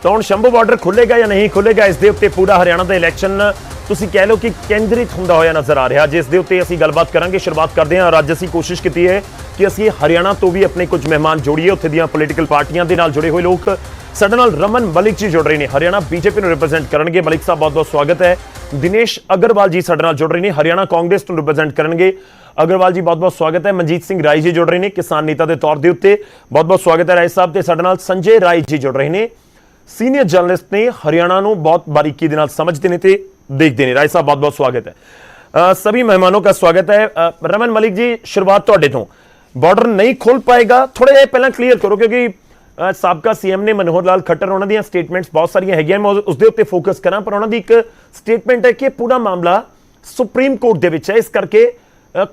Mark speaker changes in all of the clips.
Speaker 1: ਤਾਂ ਹੁਣ ਸ਼ੰਭੂ ਬਾਰਡਰ ਖੁੱਲੇਗਾ ਜਾਂ ਨਹੀਂ ਖੁੱਲੇਗਾ, ਇਸ ਦੇ ਉੱਤੇ ਪੂਰਾ ਹਰਿਆਣਾ ਦਾ ਇਲੈਕਸ਼ਨ ਤੁਸੀਂ ਕਹਿ ਲਓ ਕਿ ਕੇਂਦਰਿਤ ਹੁੰਦਾ ਹੋਇਆ ਨਜ਼ਰ ਆ ਰਿਹਾ, ਜਿਸ ਦੇ ਉੱਤੇ ਅਸੀਂ ਗੱਲਬਾਤ ਕਰਾਂਗੇ। ਸ਼ੁਰੂਆਤ ਕਰਦੇ ਹਾਂ। ਅੱਜ ਅਸੀਂ ਕੋਸ਼ਿਸ਼ ਕੀਤੀ ਹੈ ਕਿ ਅਸੀਂ ਹਰਿਆਣਾ ਤੋਂ ਵੀ ਆਪਣੇ ਕੁਝ ਮਹਿਮਾਨ ਜੋੜੀਏ, ਉੱਥੇ ਦੀਆਂ ਪੋਲੀਟੀਕਲ ਪਾਰਟੀਆਂ ਦੇ ਨਾਲ ਜੁੜੇ ਹੋਏ ਲੋਕ। ਸਾਡੇ ਨਾਲ ਰਮਨ ਮਲਿਕ ਜੀ ਜੁੜ ਰਹੇ ਨੇ, ਹਰਿਆਣਾ ਬੀਜੇਪੀ ਨੂੰ ਰਿਪਰੈਜ਼ੈਂਟ ਕਰਨਗੇ। ਮਲਿਕ ਸਾਹਿਬ ਬਹੁਤ ਬਹੁਤ ਸਵਾਗਤ ਹੈ। ਦਿਨੇਸ਼ ਅਗਰਵਾਲ ਜੀ ਸਾਡੇ ਨਾਲ ਜੁੜ ਰਹੇ ਨੇ, ਹਰਿਆਣਾ ਕਾਂਗਰਸ ਨੂੰ ਰਿਪਰੈਜ਼ੈਂਟ ਕਰਨਗੇ। ਅਗਰਵਾਲ ਜੀ ਬਹੁਤ ਬਹੁਤ ਸਵਾਗਤ ਹੈ। ਮਨਜੀਤ ਸਿੰਘ ਰਾਏ ਜੀ ਜੁੜ ਰਹੇ ਨੇ, ਕਿਸਾਨ ਨੇਤਾ ਦੇ ਤੌਰ ਦੇ ਉੱਤੇ, ਬਹੁਤ ਬਹੁਤ ਸਵਾਗਤ ਹੈ ਰਾਏ ਸਾਹਿਬ। ਤੇ ਸਾਡੇ ਨਾਲ ਸੰਜੇ ਰਾਏ ਜੀ ਜੁੜ ਰਹੇ ਨੇ, ਸੀਨੀਅਰ ਜਰਨਲਿਸਟ ਨੇ, ਹਰਿयाणा ਨੂੰ बहुत बारीकी ਦੇ ਨਾਲ ਸਮਝਦੇ ਨੇ ਤੇ ਦੇਖਦੇ ਨੇ। ਰਾਏ ਸਾਹਿਬ ਬਹੁਤ ਬਹੁਤ ਸਵਾਗਤ है। सभी मेहमानों का स्वागत है। रमन मलिक जी, शुरुआत ਤੁਹਾਡੇ ਤੋਂ। ਬਾਰਡਰ ਨਹੀਂ ਖੁੱਲ ਪਾਏਗਾ, ਥੋੜਾ ਜਿਹਾ ਪਹਿਲਾਂ ਕਲੀਅਰ ਕਰੋ, ਕਿਉਂਕਿ ਸਾਬਕਾ ਸੀਐਮ ਨੇ ਮਨੋਹਰ ਲਾਲ ਖੱਟਰ, ਉਹਨਾਂ ਦੀਆਂ ਸਟੇਟਮੈਂਟਸ ਬਹੁਤ ਸਾਰੀਆਂ ਹੈਗੀਆਂ, ਮੈਂ ਉਸ ਦੇ ਉੱਤੇ ਫੋਕਸ ਕਰਾਂ। ਪਰ ਉਹਨਾਂ ਦੀ ਇੱਕ ਸਟੇਟਮੈਂਟ ਹੈ ਕਿ ਪੂਰਾ ਮਾਮਲਾ ਸੁਪਰੀਮ ਕੋਰਟ ਦੇ ਵਿੱਚ ਹੈ, ਇਸ ਕਰਕੇ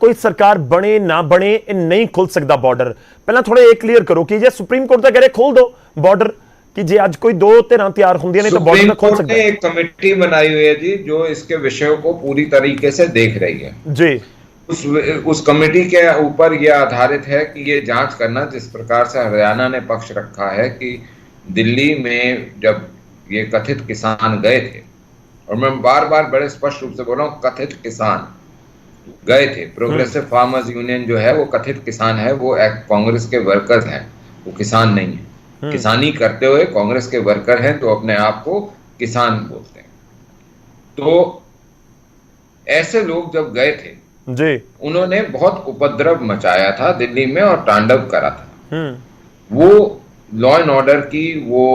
Speaker 1: ਕੋਈ ਸਰਕਾਰ ਬਣੇ ਨਾ ਬਣੇ ਇਹ ਨਹੀਂ ਖੁੱਲ ਸਕਦਾ ਬਾਰਡਰ। ਪਹਿਲਾਂ ਥੋੜਾ ਇਹ ਕਲੀਅਰ ਕਰੋ ਕਿ ਜੇ ਸੁਪਰੀਮ ਕੋਰਟ ਤਾਂ ਕਹ ਰਿਹਾ ਖੋਲ ਦਿਓ ਬਾਰਡਰ, कि जे आज कोई दो धिरां तैयार होंदियां ने तो बॉर्डर खोल सकता है।
Speaker 2: एक कमेटी बनाई हुई है जी, जो इसके विषयों को पूरी तरीके से देख रही है
Speaker 1: जी।
Speaker 2: उस कमेटी के ऊपर यह आधारित है कि ये जांच करना, जिस प्रकार से हरियाणा ने पक्ष रखा है कि दिल्ली में जब ये कथित किसान गए थे, और मैं बार बार बड़े स्पष्ट रूप से बोल रहा हूँ, कथित किसान गए थे। प्रोग्रेसिव फार्मर्स यूनियन जो है वो कथित किसान है, वो कांग्रेस के वर्कर्स हैं, वो किसान नहीं है। किसानी करते हुए कांग्रेस के वर्कर हैं तो अपने आप को किसान बोलते हैं। तो ऐसे लोग जब गए थे
Speaker 1: जी,
Speaker 2: उन्होंने बहुत उपद्रव मचाया था दिल्ली में और तांडव करा था। वो लॉ एंड ऑर्डर की, वो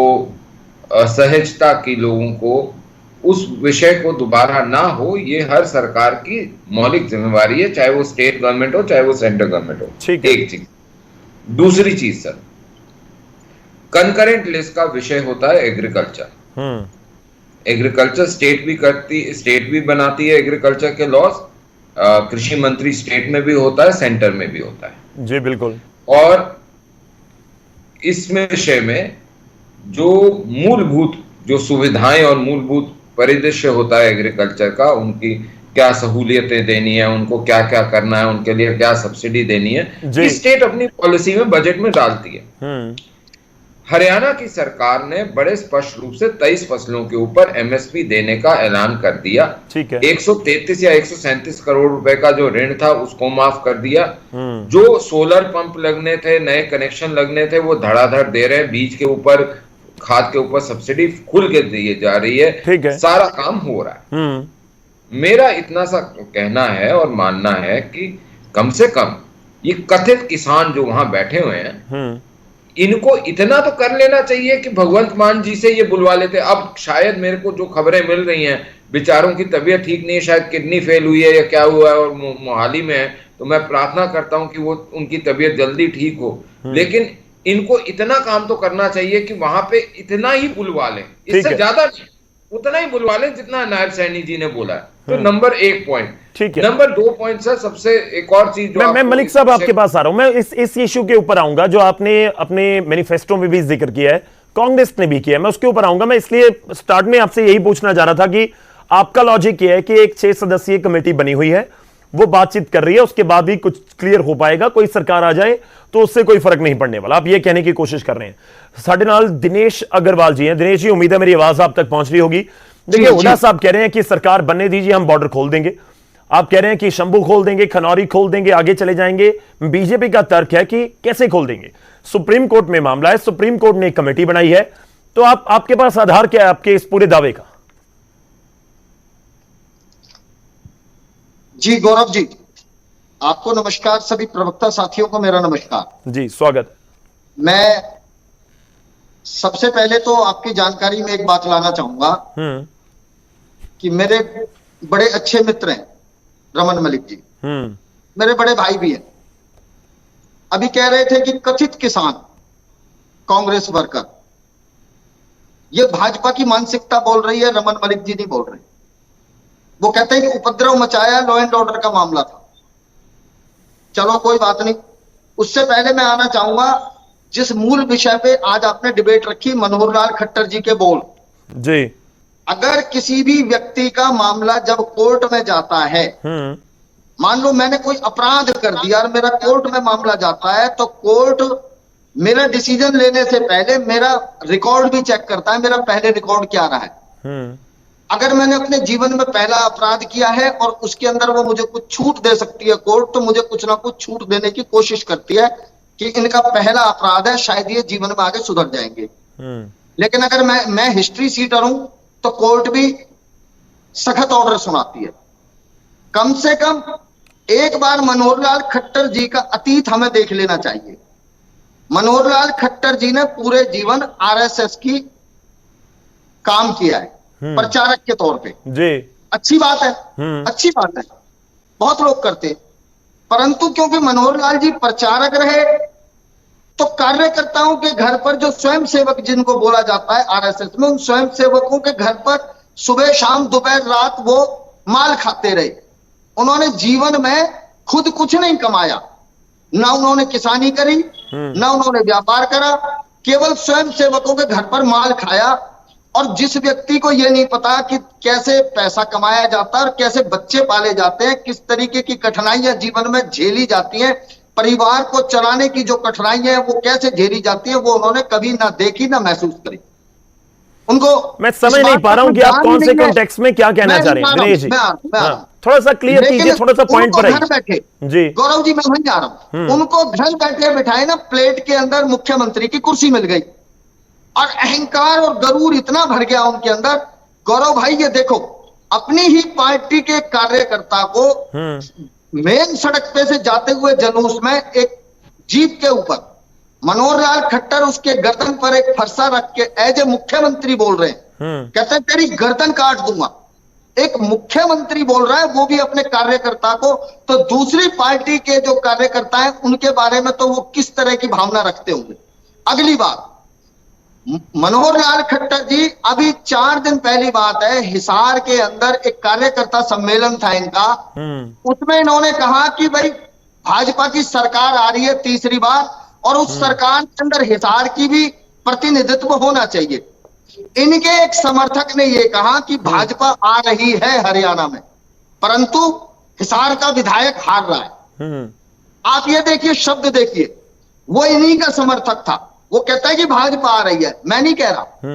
Speaker 2: असहजता की, लोगों को उस विषय को दोबारा ना हो, ये हर सरकार की मौलिक जिम्मेवारी है, चाहे वो स्टेट गवर्नमेंट हो चाहे वो सेंट्रल गवर्नमेंट हो। एक चीज। दूसरी चीज सर, कंकरेंट लिस्ट का विषय होता है एग्रीकल्चर। एग्रीकल्चर स्टेट भी बनाती है एग्रीकल्चर के लॉज। कृषि मंत्री स्टेट में भी होता है, सेंटर में भी होता है
Speaker 1: जी, बिल्कुल।
Speaker 2: और इसमें विषय में जो मूलभूत जो सुविधाएं और मूलभूत परिदृश्य होता है एग्रीकल्चर का, उनकी क्या सहूलियतें देनी है, उनको क्या क्या करना है, उनके लिए क्या सब्सिडी देनी है, स्टेट अपनी पॉलिसी में, बजट में डालती है। हरियाणा की सरकार ने बड़े स्पष्ट रूप से 23 फसलों के ऊपर एमएसपी देने का ऐलान कर दिया।
Speaker 1: ठीक है।
Speaker 2: 133 या 137 करोड़ रुपए का जो ऋण था उसको माफ कर दिया। जो सोलर पंप लगने थे, नए कनेक्शन लगने थे, वो धड़ाधड़ दे रहे हैं। बीज के ऊपर, खाद के ऊपर सब्सिडी खुल के दी जा रही है।
Speaker 1: ठीक है।
Speaker 2: सारा काम हो रहा है। मेरा इतना सा कहना है और मानना है कि कम से कम ये कथित किसान जो वहां बैठे हुए हैं, इनको इतना तो कर लेना चाहिए कि भगवंत मान जी से ये बुलवा लेते। अब शायद मेरे को जो खबरें मिल रही हैं, बेचारों की तबीयत ठीक नहीं है, शायद किडनी फेल हुई है या क्या हुआ है और मोहाली में है, तो मैं प्रार्थना करता हूं कि वो उनकी तबीयत जल्दी ठीक हो। लेकिन इनको इतना काम तो करना चाहिए कि वहां पे इतना ही बुलवा लें, इससे ज्यादा नहीं, उतना ही बुलवा लें जितना नायब सैनी जी ने बोला है। तो नंबर 1 पॉइंट।
Speaker 1: ठीक है।
Speaker 2: नंबर 2 पॉइंट सर, सबसे एक और चीज जो
Speaker 1: मैं मलिक साहब आपके पास आ रहा हूं, मैं इस इश्यू के ऊपर आऊंगा जो आपने अपने मैनिफेस्टो में भी जिक्र किया है, कांग्रेस ने भी किया है, मैं उसके ऊपर आऊंगा। मैं इसलिए स्टार्ट में आपसे यही पूछना चाह रहा था कि आपका लॉजिक यह है कि एक 6 सदस्यीय कमेटी बनी हुई है, वो बातचीत कर रही है, उसके बाद ही कुछ क्लियर हो पाएगा, कोई सरकार आ जाए तो उससे कोई फर्क नहीं पड़ने वाला, आप ये कहने की कोशिश कर रहे हैं। साढ़े नाल दिनेश अग्रवाल जी हैं। दिनेश जी, उम्मीद है मेरी आवाज आप तक पहुंच रही होगी। देखिए, हुड्डा साहब कह रहे हैं कि सरकार बनने दीजिए, हम बॉर्डर खोल देंगे। आप कह रहे हैं कि शंभू खोल देंगे, खनौरी खोल देंगे, आगे चले जाएंगे। बीजेपी का तर्क है कि कैसे खोल देंगे, सुप्रीम कोर्ट में मामला है, सुप्रीम कोर्ट ने एक कमेटी बनाई है। तो आपके पास आधार क्या है आपके इस पूरे दावे का?
Speaker 3: जी गौरव जी, आपको नमस्कार, सभी प्रवक्ता साथियों को मेरा नमस्कार
Speaker 1: जी, स्वागत।
Speaker 3: मैं सबसे पहले तो आपकी जानकारी में एक बात लाना चाहूंगा कि मेरे बड़े अच्छे मित्र हैं रमन मलिक जी, मेरे बड़े भाई भी हैं। अभी कह रहे थे कि कथित किसान, कांग्रेस वर्कर, ये भाजपा की मानसिकता बोल रही है, रमन मलिक जी नहीं बोल रहे। वो कहते हैं कि उपद्रव मचाया, लॉ एंड ऑर्डर का मामला था। चलो कोई बात नहीं, उससे पहले मैं आना चाहूंगा जिस मूल विषय पे आज आपने डिबेट रखी, मनोहर लाल खट्टर जी के बोल
Speaker 1: जी।
Speaker 3: अगर किसी भी व्यक्ति का मामला जब कोर्ट में जाता है, मान लो मैंने कोई अपराध कर दिया और मेरा कोर्ट में मामला जाता है, तो कोर्ट मेरा डिसीजन लेने से पहले मेरा रिकॉर्ड भी चेक करता है, मेरा पहले रिकॉर्ड क्या रहा है। अगर मैंने अपने जीवन में पहला अपराध किया है और उसके अंदर वो मुझे कुछ छूट दे सकती है कोर्ट, तो मुझे कुछ ना कुछ छूट देने की कोशिश करती है कि इनका पहला अपराध है, शायद ये जीवन में आगे सुधर जाएंगे। लेकिन अगर मैं हिस्ट्री सीटर हूं तो कोर्ट भी सख्त ऑर्डर सुनाती है। कम से कम एक बार मनोहर लाल खट्टर जी का अतीत हमें देख लेना चाहिए। मनोहर लाल खट्टर जी ने पूरे जीवन आरएसएस की काम किया है प्रचारक के तौर पे
Speaker 1: जी।
Speaker 3: अच्छी बात है, अच्छी बात है, बहुत लोग करते, परंतु क्योंकि मनोहर लाल जी प्रचारक रहे तो कार्यकर्ताओं के घर पर जो स्वयं सेवक जिनको बोला जाता है आरएसएस में, उन स्वयं सेवकों के घर पर सुबह शाम दोपहर रात वो माल खाते रहे। उन्होंने जीवन में खुद कुछ नहीं कमाया, ना उन्होंने किसानी करी, ना उन्होंने व्यापार करा, केवल स्वयं सेवकों के घर पर माल खाया। और जिस व्यक्ति को यह नहीं पता कि कैसे पैसा कमाया जाता है और कैसे बच्चे पाले जाते हैं, किस तरीके की कठिनाइयां जीवन में झेली जाती हैं, परिवार को चलाने की जो कठिनाइयां हैं वो कैसे झेली जाती है, वो उन्होंने कभी ना देखी ना महसूस करी। उनको
Speaker 1: मैं समझ नहीं पा रहा हूं कि आप कौन से कॉन्टेक्स्ट में क्या कहना चाह रहे हैं दिनेश जी। थोड़ा सा क्लियर कीजिए, थोड़ा सा पॉइंट पर
Speaker 3: घर बैठे
Speaker 1: जी।
Speaker 3: गौरव जी, मैं वहीं जा रहा हूं। उनको घर बैठे बिठाए ना, प्लेट के अंदर मुख्यमंत्री की कुर्सी मिल गई और अहंकार और गरूर इतना भर गया उनके अंदर। गौरव भाई ये देखो, अपनी ही पार्टी के कार्यकर्ता को मेन सड़क पे से जाते हुए जुलूस में एक जीप के ऊपर मनोहर लाल खट्टर उसके गर्दन पर एक फरसा रख के एज ए मुख्यमंत्री बोल रहे हैं, कहते हैं तेरी गर्दन काट दूंगा। एक मुख्यमंत्री बोल रहा है, वो भी अपने कार्यकर्ता को, तो दूसरी पार्टी के जो कार्यकर्ता हैं उनके बारे में तो वो किस तरह की भावना रखते होंगे। अगली बात, मनोहर लाल खट्टर जी, अभी 4 दिन पहली बात है, हिसार के अंदर एक कार्यकर्ता सम्मेलन था इनका, उसमें इन्होंने कहा कि भाई भाजपा की सरकार आ रही है तीसरी बार और उस सरकार के अंदर हिसार की भी प्रतिनिधित्व होना चाहिए। इनके एक समर्थक ने यह कहा कि भाजपा आ रही है हरियाणा में, परंतु हिसार का विधायक हार रहा है। आप ये देखिए, शब्द देखिए, वो इन्हीं का समर्थक था। वो कहता है कि भाजपा आ रही है, मैं नहीं कह रहा,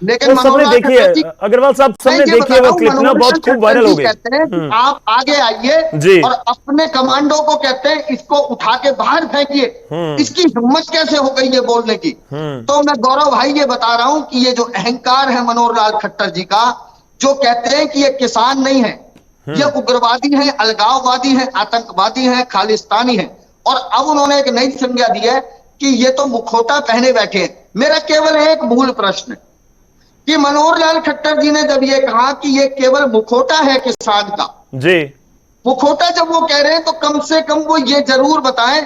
Speaker 3: लेकिन
Speaker 1: सबने देखिए, अग्रवाल साहब सबने देखिए वो क्लिप ना, बहुत खूब वायरल हो गया।
Speaker 3: कहते हैं आप आगे आइए और अपने कमांडो को कहते हैं इसको उठा के बाहर फेंकिए। इसकी हिम्मत कैसे हो गई ये बोलने की? तो मैं गौरव भाई ये बता रहा हूं कि ये जो अहंकार है मनोहर लाल खट्टर जी का, जो कहते हैं कि ये किसान नहीं है, ये उग्रवादी है, अलगाववादी है, आतंकवादी है, खालिस्तानी है, और अब उन्होंने एक नई संज्ञा दी है कि ये तो मुखौटा पहने बैठे हैं। मेरा केवल एक मूल प्रश्न है कि मनोहर लाल खट्टर जी ने जब ये कहा कि ये केवल मुखौटा है किसान का
Speaker 1: जी,
Speaker 3: मुखौटा जब वो कह रहे हैं तो कम से कम वो ये जरूर बताएं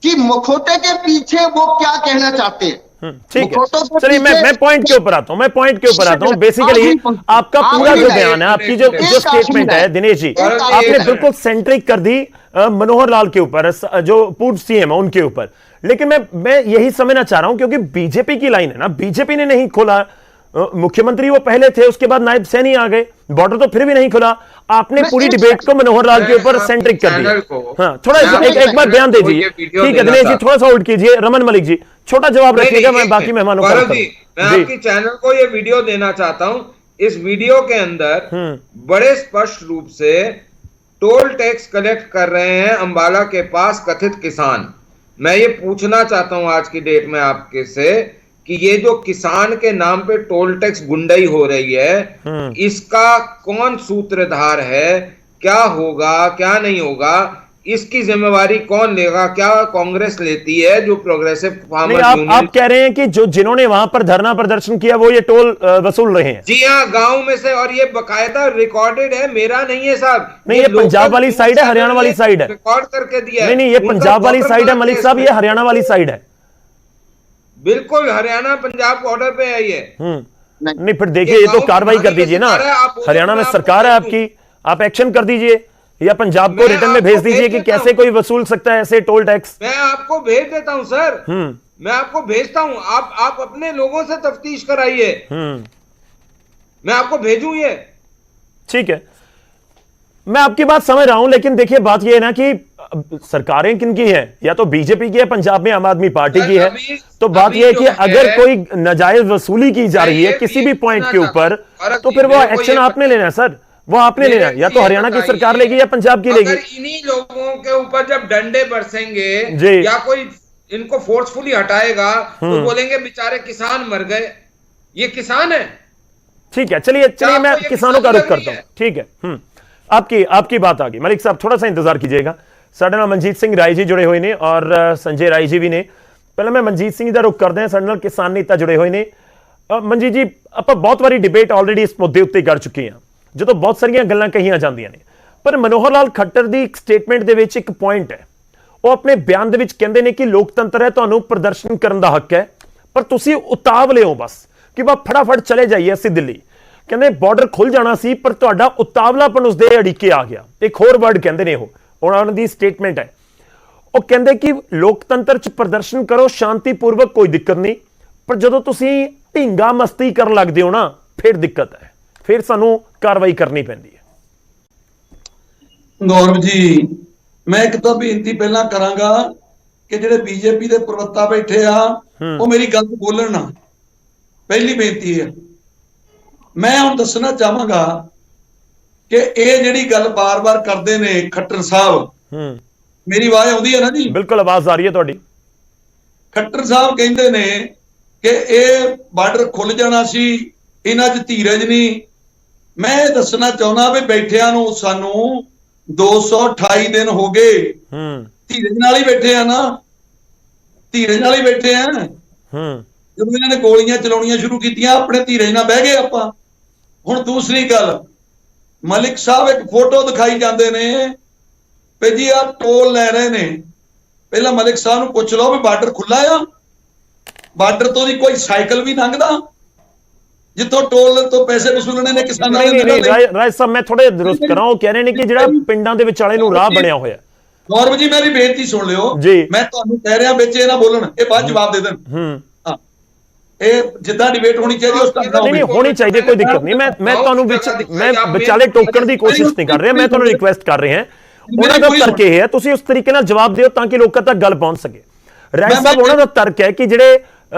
Speaker 3: कि मुखौटे के पीछे वो क्या कहना चाहते हैं।
Speaker 1: ठीक है, चलिए मैं पॉइंट के ऊपर आता हूं, बेसिकली आपका पूरा जो बयान है, आपकी जो स्टेटमेंट है दिनेश जी, आपने बिल्कुल सेंट्रिक कर दी मनोहर लाल के ऊपर, जो पूर्व सीएम है उनके ऊपर। लेकिन मैं यही समझना चाह रहा हूं, क्योंकि बीजेपी की लाइन है ना, बीजेपी ने नहीं खोला, मुख्यमंत्री वो पहले थे, उसके बाद नायब सैनी आ गए, बॉर्डर तो फिर भी नहीं खुला। आपने पूरी डिबेट को मनोहर लाल के ऊपर सेंट्रिक कर दिया। हाँ, थोड़ा एक बार बयान दीजिए। ठीक है दिनेश जी, थोड़ा सा होल्ड कीजिए। रमन मलिक जी, छोटा जवाब रखिएगा, मैं बाकी मेहमानों को
Speaker 2: मैं आपकी चैनल को ये वीडियो देना चाहता हूं। इस वीडियो के अंदर बड़े स्पष्ट रूप से टोल टैक्स कलेक्ट कर रहे हैं अंबाला के पास कथित किसान। मैं ये पूछना चाहता हूं आज की डेट में आपके से कि ये जो किसान के नाम पे टोल टैक्स गुंडाई हो रही है, इसका कौन सूत्रधार है? क्या होगा, क्या नहीं होगा, इसकी जिम्मेवारी कौन लेगा? क्या कांग्रेस लेती है जो प्रोग्रेसिव फार्मर यूनियन?
Speaker 1: आप कह रहे हैं कि जो जिन्होंने वहां पर धरना प्रदर्शन किया वो ये टोल वसूल रहे हैं?
Speaker 2: जी हाँ, गांव में से, और ये बकायदा रिकॉर्डेड है, मेरा नहीं है साहब।
Speaker 1: नहीं, ये पंजाब वाली साइड है, हरियाणा वाली साइड है,
Speaker 2: रिकॉर्ड करके दिया है।
Speaker 1: नहीं, ये पंजाब वाली साइड है मलिक साहब, ये हरियाणा वाली साइड है।
Speaker 2: बिल्कुल हरियाणा पंजाब बॉर्डर पे है ये।
Speaker 1: नहीं, फिर देखिए, ये तो कार्रवाई कर दीजिए ना, हरियाणा में सरकार है आपकी, आप एक्शन कर दीजिए, या पंजाब को रिटर्न में भेज दीजिए कि कैसे कोई वसूल सकता है ऐसे टोल टैक्स।
Speaker 2: मैं आपको भेज देता हूं सर, मैं आपको भेजता हूं, आप अपने लोगों से तफ्तीश कराइए, मैं आपको भेजूं ये।
Speaker 1: ठीक है, मैं आपकी बात समझ रहा हूं, लेकिन देखिए बात यह है ना कि अब सरकारें किनकी हैं? या तो बीजेपी की है, पंजाब में आम आदमी पार्टी की है।
Speaker 2: अभी-
Speaker 1: तो बात
Speaker 2: अभी
Speaker 1: यह है
Speaker 2: जो
Speaker 1: कि
Speaker 2: है-
Speaker 1: अगर कोई नाजायज वसूली की जा रही है
Speaker 2: ये-
Speaker 1: किसी
Speaker 2: ये
Speaker 1: भी पॉइंट के
Speaker 2: पूछना
Speaker 1: ऊपर,
Speaker 2: चाहता
Speaker 1: तो
Speaker 2: हूं।
Speaker 1: फिर वो
Speaker 2: मेरे को
Speaker 1: एक्शन
Speaker 2: ये
Speaker 1: आपने लेना है सर, वो आपने लेना है। या तो हरियाणा की सरकार लेगी या पंजाब की लेगी।
Speaker 2: अगर इन्हीं लोगों के ऊपर जब डंडे बरसेंगे
Speaker 1: जी।
Speaker 2: या कोई इनको फोर्सफुली हटाएगा तो बोलेंगे बेचारे किसान मर गए। ये किसान है?
Speaker 1: ठीक है, चलिए चलिए, मैं
Speaker 2: आपको ये
Speaker 1: किसानों का
Speaker 2: किसान
Speaker 1: रुख
Speaker 2: लग रही
Speaker 1: करता हूं। ठीक है, आपकी बात आ गई। मलिक साहब थोड़ा सा इंतजार कीजिएगा। ਸਾਡੇ ਨਾਲ ਮਨਜੀਤ ਸਿੰਘ ਰਾਏ ਜੀ जुड़े हुए ने और संजय राय जी भी ने। ਪਹਿਲਾਂ मैं मनजीत सिंह ਦਾ रुख करदा ਹਾਂ। ਸਾਡੇ ਨਾਲ किसान नेता जुड़े हुए ने। ਮਨਜੀਤ ਜੀ, ਆਪਾਂ ਬਹੁਤ ਵਾਰੀ ਡਿਬੇਟ ਆਲਰੇਡੀ ਇਸ ਮੁੱਦੇ ਉੱਤੇ ਕਰ ਚੁੱਕੇ ਹਾਂ, ਜਦੋਂ ਬਹੁਤ ਸਾਰੀਆਂ ਗੱਲਾਂ ਕਹੀਆਂ ਜਾਂਦੀਆਂ ਨੇ। ਪਰ ਮਨੋਹਰ ਲਾਲ ਖੱਟਰ ਦੀ ਇੱਕ ਸਟੇਟਮੈਂਟ ਦੇ ਵਿੱਚ ਇੱਕ ਪੁਆਇੰਟ ਹੈ, ਉਹ ਆਪਣੇ ਬਿਆਨ ਦੇ ਵਿੱਚ ਕਹਿੰਦੇ ਨੇ ਕਿ ਲੋਕਤੰਤਰ ਹੈ, ਤੁਹਾਨੂੰ ਪ੍ਰਦਰਸ਼ਨ ਕਰਨ ਦਾ ਹੱਕ ਹੈ, ਪਰ ਤੁਸੀਂ ਉਤਾਵਲੇ ਹੋ ਬਸ ਕਿ ਬਾ ਫਟਾਫਟ ਚਲੇ ਜਾਈਏ ਅਸੀਂ ਦਿੱਲੀ। ਕਹਿੰਦੇ ਬਾਰਡਰ ਖੁੱਲ ਜਾਣਾ ਸੀ, ਪਰ ਤੁਹਾਡਾ ਉਤਾਵਲਾਪਨ ਉਸਦੇ ਅੜਿੱਕੇ ਆ ਗਿਆ। ਇੱਕ ਹੋਰ ਵਰਡ ਕਹਿੰਦੇ ਨੇ, ਉਹ ਉਹਨਾਂ ਦੀ ਸਟੇਟਮੈਂਟ ਹੈ। ਉਹ ਕਹਿੰਦੇ ਕਿ ਲੋਕਤੰਤਰ 'ਚ ਪ੍ਰਦਰਸ਼ਨ ਕਰੋ ਸ਼ਾਂਤੀਪੂਰਵਕ, ਕੋਈ ਦਿੱਕਤ ਨਹੀਂ, ਪਰ ਜਦੋਂ ਤੁਸੀਂ ਢੀਂਗਾ ਮਸਤੀ ਕਰਨ ਲੱਗਦੇ ਹੋ ਨਾ, ਫਿਰ ਦਿੱਕਤ ਹੈ, ਫਿਰ ਸਾਨੂੰ ਕਾਰਵਾਈ ਕਰਨੀ ਪੈਂਦੀ ਹੈ।
Speaker 4: ਗੌਰਵ ਜੀ, ਮੈਂ ਇੱਕ ਤਾਂ ਬੇਨਤੀ ਪਹਿਲਾਂ ਕਰਾਂਗਾ ਕਿ ਜਿਹੜੇ ਬੀਜੇਪੀ ਦੇ ਪ੍ਰਵਕਤਾ ਬੈਠੇ ਆ ਉਹ ਮੇਰੀ ਗੱਲ ਬੋਲਣ ਨਾ। ਪਹਿਲੀ ਬੇਨਤੀ ਹੈ। ਮੈਂ ਹੁਣ ਦੱਸਣਾ ਚਾਹਾਂਗਾ ਕਿ ਇਹ ਜਿਹੜੀ ਗੱਲ ਬਾਰ-ਬਾਰ ਕਰਦੇ ਨੇ ਖੱਟਰ ਸਾਹਿਬ, ਮੇਰੀ ਆਵਾਜ਼ ਆਉਂਦੀ ਹੈ ਨਾ ਜੀ?
Speaker 1: ਬਿਲਕੁਲ ਆਵਾਜ਼ ਆ ਰਹੀ ਹੈ ਤੁਹਾਡੀ।
Speaker 4: ਖੱਟਰ ਸਾਹਿਬ ਕਹਿੰਦੇ ਨੇ ਕਿ ਇਹ ਬਾਰਡਰ ਖੁੱਲ ਜਾਣਾ ਸੀ, ਇਹਨਾਂ 'ਚ ਧੀਰਜ ਨਹੀਂ। ਮੈਂ ਇਹ ਦੱਸਣਾ ਚਾਹੁੰਦਾ ਵੀ ਬੈਠਿਆਂ ਨੂੰ ਸਾਨੂੰ 228 ਦਿਨ ਹੋ ਗਏ। ਧੀਰਜ ਨਾਲ ਹੀ ਬੈਠੇ ਆ ਨਾ, ਧੀਰਜ ਨਾਲ ਹੀ ਬੈਠੇ ਆ। ਜਦੋਂ ਇਹਨਾਂ ਨੇ ਗੋਲੀਆਂ ਚਲਾਉਣੀਆਂ ਸ਼ੁਰੂ ਕੀਤੀਆਂ, ਆਪਣੇ ਧੀਰਜ ਨਾਲ ਬਹਿ ਗਏ ਆਪਾਂ। ਹੁਣ ਦੂਸਰੀ ਗੱਲ, ਮਲਿਕ ਸਾਹਿਬ ਇੱਕ ਫੋਟੋ ਦਿਖਾਈ ਜਾਂਦੇ ਨੇ ਵੀ ਜੀ ਆ ਟੋਲ ਲੈ ਰਹੇ ਨੇ। ਪਹਿਲਾਂ ਮਲਿਕ ਸਾਹਿਬ ਨੂੰ ਪੁੱਛ ਲਓ ਵੀ ਬਾਰਡਰ ਖੁੱਲਾ ਆ? ਬਾਰਡਰ ਤੋਂ ਦੀ ਕੋਈ ਸਾਈਕਲ ਵੀ ਲੰਘਦਾ ਜਿੱਥੋਂ ਟੋਲ ਤੋਂ ਪੈਸੇ ਵਸੂਲਣੇ ਨੇ ਕਿਸਾਨਾਂ ਦੇ?
Speaker 1: ਨਹੀਂ ਰਾਜ ਸਾਹਿਬ, ਮੈਂ ਥੋੜੇ ਦਰੁਸਤ ਕਰਾਂ। ਉਹ ਕਹਿ ਰਹੇ ਨੇ ਕਿ ਜਿਹੜਾ ਪਿੰਡਾਂ ਦੇ ਵਿਚਾਲੇ ਨੂੰ ਰਾਹ ਬਣਿਆ ਹੋਇਆ।
Speaker 4: ਗੌਰਵ ਜੀ, ਮੇਰੀ ਬੇਨਤੀ ਸੁਣ ਲਿਓ। ਮੈਂ ਤੁਹਾਨੂੰ ਕਹਿ ਰਿਹਾ ਵਿੱਚ ਇਹ ਨਾ ਬੋਲਣ, ਇਹ ਬਾਅਦ ਜਵਾਬ ਦੇ ਦੇਣ। ਇਹ ਜਿੱਦਾਂ ਡਿਬੇਟ ਹੋਣੀ ਚਾਹੀਦੀ ਉਸ ਤਰ੍ਹਾਂ
Speaker 1: ਨਹੀਂ ਹੋਣੀ ਚਾਹੀਦੀ, ਕੋਈ ਦਿੱਕਤ ਨਹੀਂ। ਮੈਂ ਤੁਹਾਨੂੰ ਮੈਂ ਵਿਚਾਲੇ ਟੋਕਣ ਦੀ ਕੋਸ਼ਿਸ਼ ਨਹੀਂ ਕਰ ਰਿਹਾ, ਮੈਂ ਤੁਹਾਨੂੰ ਰਿਕੁਐਸਟ ਕਰ ਰਿਹਾ। ਉਹਨਾਂ ਦਾ ਤਰਕ ਇਹ ਹੈ, ਤੁਸੀਂ ਉਸ ਤਰੀਕੇ ਨਾਲ ਜਵਾਬ ਦਿਓ ਤਾਂ ਕਿ ਲੋਕਾਂ ਤੱਕ ਗੱਲ ਪਹੁੰਚ ਸਕੇ। ਰਾਜ ਸਾਹਿਬ, ਉਹਨਾਂ ਦਾ ਤਰਕ ਹੈ ਕਿ ਜਿਹੜੇ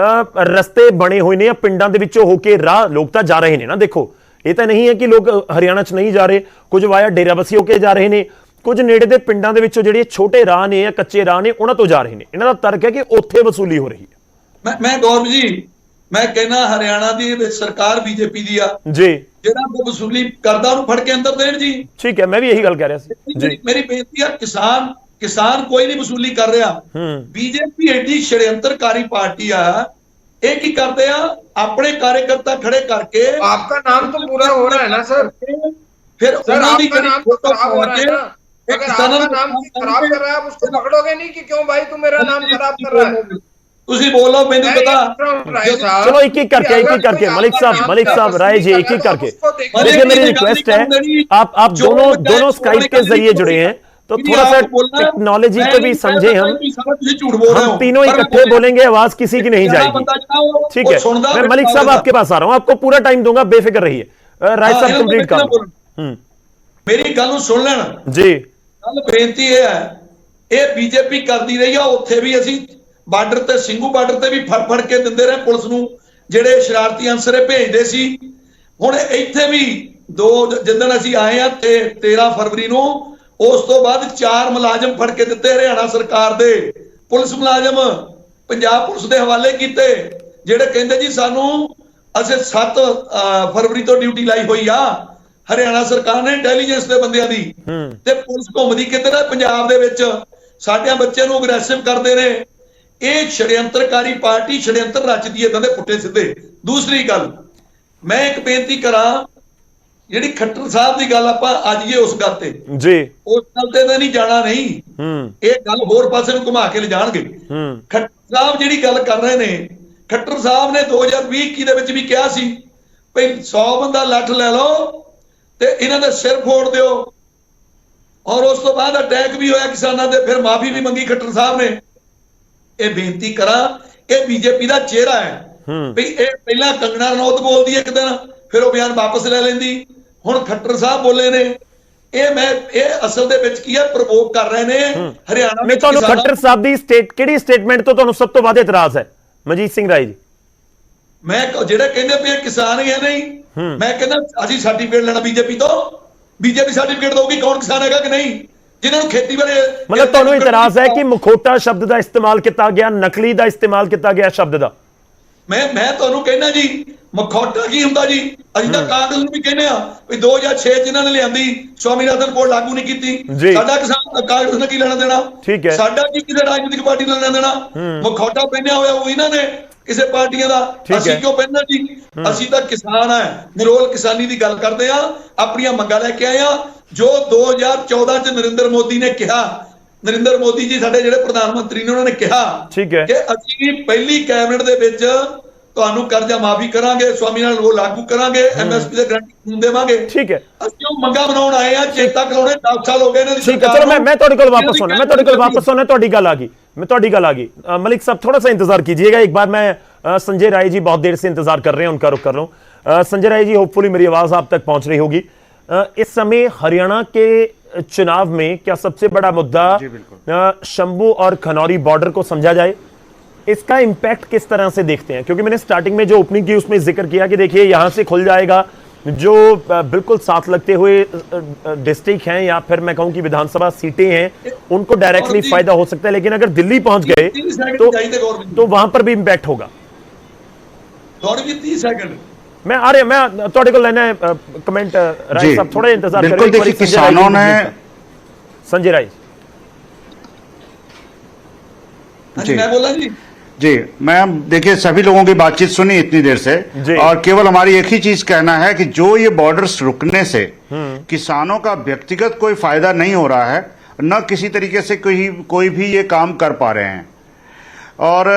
Speaker 1: ਰਸਤੇ ਬਣੇ ਹੋਏ ਨੇ ਪਿੰਡਾਂ ਦੇ ਵਿੱਚੋਂ ਹੋ ਕੇ ਰਾਹ ਲੋਕ ਤਾਂ ਜਾ ਰਹੇ ਨੇ ਨਾ। ਦੇਖੋ, ਇਹ ਤਾਂ ਨਹੀਂ ਹੈ ਕਿ ਲੋਕ ਹਰਿਆਣਾ 'ਚ ਨਹੀਂ ਜਾ ਰਹੇ, ਕੁਝ ਵਾਇਆ ਡੇਰਾਬੱਸੀ ਹੋ ਕੇ ਜਾ ਰਹੇ ਨੇ, ਕੁਝ ਨੇੜੇ ਦੇ ਪਿੰਡਾਂ ਦੇ ਵਿੱਚੋਂ ਜਿਹੜੇ ਛੋਟੇ ਰਾਹ ਨੇ ਜਾਂ ਕੱਚੇ ਰਾਹ ਨੇ ਉਹਨਾਂ ਤੋਂ ਜਾ ਰਹੇ ਨੇ। ਇਹਨਾਂ ਦਾ ਤਰਕ ਹੈ ਕਿ ਉੱਥੇ ਵਸੂਲੀ ਹੋ ਰਹੀ ਹੈ।
Speaker 4: ਮੈਂ ਗੌਰਵ ਜੀ, ਮੈਂ ਕਹਿੰਦਾ ਹਰਿਆਣਾ ਦੀ ਸਰਕਾਰ ਬੀਜੇਪੀ ਦੀ ਆ
Speaker 1: ਜੀ, ਜਿਹੜਾ
Speaker 4: ਕੋ ਵਸੂਲੀ ਕਰਦਾ ਉਹਨੂੰ ਫੜ ਕੇ ਅੰਦਰ ਦੇਣ ਜੀ।
Speaker 1: ਠੀਕ ਹੈ, ਮੈਂ ਵੀ ਇਹੀ ਗੱਲ ਕਹਿ ਰਿਹਾ ਸੀ ਜੀ।
Speaker 4: ਮੇਰੀ ਬੇਨਤੀ ਆ, ਕਿਸਾਨ ਕੋਈ ਨਹੀਂ ਵਸੂਲੀ ਕਰ ਰਿਹਾ। ਬੀਜੇਪੀ ਐਡੀ षड्यंत्रकारी ਪਾਰਟੀ ਆ। ਇਹ ਕੀ ਕਰਦੇ ਆ, ਆਪਣੇ ਕਾਰਜਕਰਤਾ ਖੜੇ ਕਰਕੇ।
Speaker 2: आपका नाम तो पूरा हो रहा है ना सर?
Speaker 4: फिर
Speaker 2: सर आपका नाम तो खराब हो रहा है ना। अगर आपका नाम खराब कर रहा है, आप उसको पकड़ोगे नहीं कि क्यों भाई तू मेरा नाम खराब कर रहा है?
Speaker 4: ਤੁਸੀਂ ਬੋਲੋ, ਮੈਨੂੰ ਪਤਾ।
Speaker 1: चलो एक एक करके मलिक साहब राय जी, एक एक करके। देखिए, मेरी रिक्वेस्ट है, आप दोनों स्काइप के जरिए जुड़े हैं, तो थोड़ा सा टेक्नोलॉजी को भी समझे। हम तीनों इकट्ठे बोलेंगे, आवाज किसी की नहीं जाएगी। ठीक है, मैं मलिक साहब आपके पास आ रहा हूं, आपको पूरा टाइम दूंगा, बेफिक्र रहिए। राय साहब कंप्लीट कर।
Speaker 4: मेरी गल सुन लेना
Speaker 1: जी।
Speaker 4: गल बेनती है, ਇਹ ਬੀਜੇਪੀ ਕਰਦੀ ਰਹੀ ਆ। ਉੱਥੇ ਵੀ ਅਸੀਂ ਬਾਰਡਰ ਤੇ, ਸਿੰਘੂ ਬਾਰਡਰ ਤੇ ਵੀ ਫੜ ਕੇ ਦਿੰਦੇ ਰਹੇ ਪੁਲਿਸ ਨੂੰ, ਜਿਹੜੇ ਸ਼ਰਾਰਤੀ ਅਨਸਰ ਭੇਜਦੇ ਸੀ। ਹੁਣ ਇੱਥੇ ਵੀ ਜਿੱਦਣ ਅਸੀਂ ਆਏ ਆ 13 ਫਰਵਰੀ ਨੂੰ, ਉਸ ਤੋਂ ਬਾਅਦ 4 ਮੁਲਾਜ਼ਮ ਫੜ ਕੇ ਦਿੱਤੇ ਹਰਿਆਣਾ ਸਰਕਾਰ ਦੇ। ਪੁਲਿਸ ਮੁਲਾਜ਼ਮ ਪੰਜਾਬ ਪੁਲਿਸ ਦੇ ਹਵਾਲੇ ਕੀਤੇ, ਜਿਹੜੇ ਕਹਿੰਦੇ ਜੀ ਸਾਨੂੰ ਅਸੀਂ 7 ਫਰਵਰੀ ਤੋਂ ਡਿਊਟੀ ਲਾਈ ਹੋਈ ਆ। ਹਰਿਆਣਾ ਸਰਕਾਰ ਨੇ ਇੰਟੈਲੀਜੈਂਸ ਦੇ ਬੰਦਿਆਂ ਦੀ, ਤੇ ਪੁਲਿਸ ਘੁੰਮਦੀ ਕਿਤੇ ਨਾ ਪੰਜਾਬ ਦੇ ਵਿੱਚ, ਸਾਡੇ ਬੱਚਿਆਂ ਨੂੰ ਅਗਰੈਸਿਵ ਕਰਦੇ ਨੇ। ਇਹ षड्यंत्रकारी ਪਾਰਟੀ षड्यंत्र ਰਚਦੀ ਇਦਾਂ ਦੇ ਪੁੱਟੇ ਸਿੱਧੇ। ਦੂਸਰੀ ਗੱਲ, ਮੈਂ ਇੱਕ ਬੇਨਤੀ ਕਰਾਂ, ਜਿਹੜੀ ਖੱਟਰ ਸਾਹਿਬ ਦੀ ਗੱਲ ਆਪਾਂ ਅੱਜ ਇਹ ਉਸ ਗੱਲ ਤੇ
Speaker 1: ਜੀ,
Speaker 4: ਉਸ ਗੱਲ ਤੇ ਤਾਂ ਨਹੀਂ ਜਾਣਾ, ਨਹੀਂ ਇਹ ਗੱਲ ਹੋਰ ਪਾਸੇ ਨੂੰ ਘੁਮਾ ਕੇ ਲੈ ਜਾਣਗੇ। ਖੱਟਰ ਸਾਹਿਬ ਜਿਹੜੀ ਗੱਲ ਕਰ ਰਹੇ ਨੇ, ਖੱਟਰ ਸਾਹਿਬ ਨੇ 2020 ਦੇ ਵਿੱਚ ਵੀ ਕਿਹਾ ਸੀ ਭਈ 100 ਬੰਦਾ ਲੱਠ ਲੈ ਲਓ ਤੇ ਇਹਨਾਂ ਦੇ ਸਿਰ ਫੋੜ ਦਿਓ। ਔਰ ਉਸ ਤੋਂ ਬਾਅਦ ਅਟੈਕ ਵੀ ਹੋਇਆ ਕਿਸਾਨਾਂ ਦੇ, ਫਿਰ ਮਾਫੀ ਵੀ ਮੰਗੀ ਖੱਟਰ ਸਾਹਿਬ ਨੇ। ਇਹ ਬੇਨਤੀ ਕਰਾਂ, ਇਹ ਬੀਜੇਪੀ ਦਾ ਚਿਹਰਾ ਹੈ ਵੀ ਇਹ ਪਹਿਲਾਂ ਕੰਗਣਾ ਰਣੌਤ ਬੋਲਦੀ ਇੱਕ ਦਿਨ, ਫਿਰ ਉਹ ਬਿਆਨ ਵਾਪਸ ਲੈ ਲੈਂਦੀ। ਹੁਣ ਖੱਟਰ ਸਾਹਿਬ ਬੋਲੇ ਨੇ ਇਹ ਅਸਲ ਦੇ ਵਿੱਚ ਕੀ ਹੈ, ਪ੍ਰਵੋਕ ਕਰ ਰਹੇ ਨੇ ਹਰਿਆਣਾ
Speaker 1: ਮੈਂ
Speaker 4: ਵਿੱਚ
Speaker 1: ਤੁਹਾਨੂੰ
Speaker 4: ਕਿਸਾਨਾਂ
Speaker 1: ਖੱਟਰ ਸਾਹਿਬ ਦੀ ਕਿਹੜੀ ਸਟੇਟਮੈਂਟ ਤੋਂ ਤੁਹਾਨੂੰ ਸਭ ਤੋਂ ਵੱਧ ਇਤਰਾਜ਼ ਹੈ ਮਨਜੀਤ ਸਿੰਘ ਰਾਏ ਜੀ?
Speaker 4: ਮੈਂ ਜਿਹੜੇ ਕਹਿੰਦੇ ਵੀ ਇਹ ਕਿਸਾਨ ਹੀ ਹੈ, ਨਹੀਂ ਮੈਂ ਕਹਿੰਦਾ ਅਸੀਂ ਸਰਟੀਫਿਕੇਟ ਲੈਣਾ ਬੀਜੇਪੀ ਤੋਂ, ਬੀਜੇਪੀ ਸਰਟੀਫਿਕੇਟ ਦਊਗੀ ਕੌਣ ਕਿਸਾਨ ਹੈਗਾ ਕਿ ਨਹੀਂ, ਜਿਨ੍ਹਾਂ ਨੂੰ ਖੇਤੀ ਬਾਰੇ
Speaker 1: ਮਤਲਬ ਤੁਹਾਨੂੰ ਇਤਰਾਜ਼ ਹੈ ਕਿ ਮਖੌਟਾ ਸ਼ਬਦ ਦਾ ਇਸਤੇਮਾਲ ਕੀਤਾ ਗਿਆ, ਨਕਲੀ ਦਾ ਇਸਤੇਮਾਲ ਕੀਤਾ ਗਿਆ ਸ਼ਬਦ ਦਾ?
Speaker 4: ਮੈਂ ਤੁਹਾਨੂੰ ਕਹਿਣਾ ਜੀ, ਮਖੌਟਾ ਕੀ ਹੁੰਦਾ ਜੀ? ਅਸੀਂ ਤਾਂ ਕਾਂਗਰਸ ਨੂੰ ਵੀ ਕਹਿੰਦੇ ਆ ਵੀ 2006 ਜਿਨ੍ਹਾਂ ਨੇ ਲਿਆਂਦੀ ਸਵਾਮੀਨਾਥਨ ਰਿਪੋਰਟ ਲਾਗੂ ਨਹੀਂ ਕੀਤੀ, ਸਾਡਾ ਕਿਸਾਨ ਕਾਂਗਰਸ ਨੇ ਕੀ ਲੈਣਾ ਦੇਣਾ?
Speaker 1: ਠੀਕ ਹੈ,
Speaker 4: ਸਾਡਾ ਕੀ ਕਿਸੇ ਰਾਜਨੀਤਿਕ ਪਾਰਟੀ ਨੇ ਲੈਣਾ ਦੇਣਾ? ਮਖੌਟਾ ਪਹਿਨਿਆ ਹੋਇਆ ਉਹ ਇਹਨਾਂ ਨੇ ਕਿਸੇ ਪਾਰਟੀਆਂ ਦਾ, ਅਸੀਂ ਕਿਉਂ ਪਹਿਨਣਾ ਜੀ? ਅਸੀਂ ਤਾਂ ਕਿਸਾਨ ਆ, ਨਿਰੋਲ ਕਿਸਾਨੀ ਦੀ ਗੱਲ ਕਰਦੇ ਆ, ਆਪਣੀਆਂ ਮੰਗਾਂ ਲੈ ਕੇ ਆਏ ਆ ਜੋ 2014 ਚ ਨਰਿੰਦਰ ਮੋਦੀ ਨੇ ਕਿਹਾ। ਨਰਿੰਦਰ ਮੋਦੀ ਜੀ ਸਾਡੇ ਜਿਹੜੇ ਪ੍ਰਧਾਨ ਮੰਤਰੀ ਨੇ, ਉਹਨਾਂ ਨੇ ਕਿਹਾ ਕਿ ਅਸੀਂ ਪਹਿਲੀ ਕੈਬਨਿਟ ਦੇ ਵਿੱਚ ਤੁਹਾਨੂੰ ਕਰਜ਼ਾ ਮਾਫੀ ਕਰਾਂਗੇ, ਸਵਾਮੀਨਾਥਨ ਉਹ ਲਾਗੂ ਕਰਾਂਗੇ, ਐਮਐਸਪੀ ਦੇ ਗਰੰਟੀ ਦੇਵਾਂਗੇ।
Speaker 1: ਠੀਕ ਹੈ,
Speaker 4: ਅਸੀਂ ਉਹ ਮੰਗਾਂ ਬਣਾਉਣ ਆਏ ਆ, ਚੇਤਾ ਕਰਾਉਣੇ 10 ਸਾਲ ਹੋ ਗਏ ਇਹਨਾਂ ਦੀ।
Speaker 1: ਠੀਕ ਹੈ, ਚਲੋ मैं ਤੁਹਾਡੇ ਕੋਲ ਵਾਪਸ ਆਉਣਾ, ਤੁਹਾਡੀ ਗੱਲ आ गई। मलिक साहब थोड़ा सा इंतजार कीजिएगा, एक बार मैं संजय राय जी बहुत देर से इंतजार कर रहे हैं, उनका रुख कर रहा हूं। संजय राय जी, होपफुली मेरी आवाज आप तक पहुंच रही होगी। इस समय हरियाणा के चुनाव में क्या सबसे बड़ा मुद्दा शंभू और खनौरी बॉर्डर को समझा जाए? इसका इंपैक्ट किस तरह से देखते हैं? क्योंकि मैंने स्टार्टिंग में जो ओपनिंग की उसमें जिक्र किया कि देखिए यहां से खुल जाएगा जो बिल्कुल साथ लगते हुए डिस्ट्रिक्ट हैं या फिर मैं कहूं कि विधानसभा सीटें हैं, उनको डायरेक्टली फायदा हो सकता है, लेकिन अगर दिल्ली पहुंच गए तो वहां पर भी इंपैक्ट होगा। मैं थोड़े को लेना है कमेंट राय साहब, थोड़ा इंतजार करें।
Speaker 5: किसानों ने
Speaker 1: संजय राय
Speaker 4: जी, मैं बोला
Speaker 5: जी, मैं देखिए सभी लोगों की बातचीत सुनी इतनी देर से, और केवल हमारी एक ही चीज कहना है कि जो ये बॉर्डर्स रुकने से किसानों का व्यक्तिगत कोई फायदा नहीं हो रहा है, न किसी तरीके से कोई भी ये काम कर पा रहे हैं, और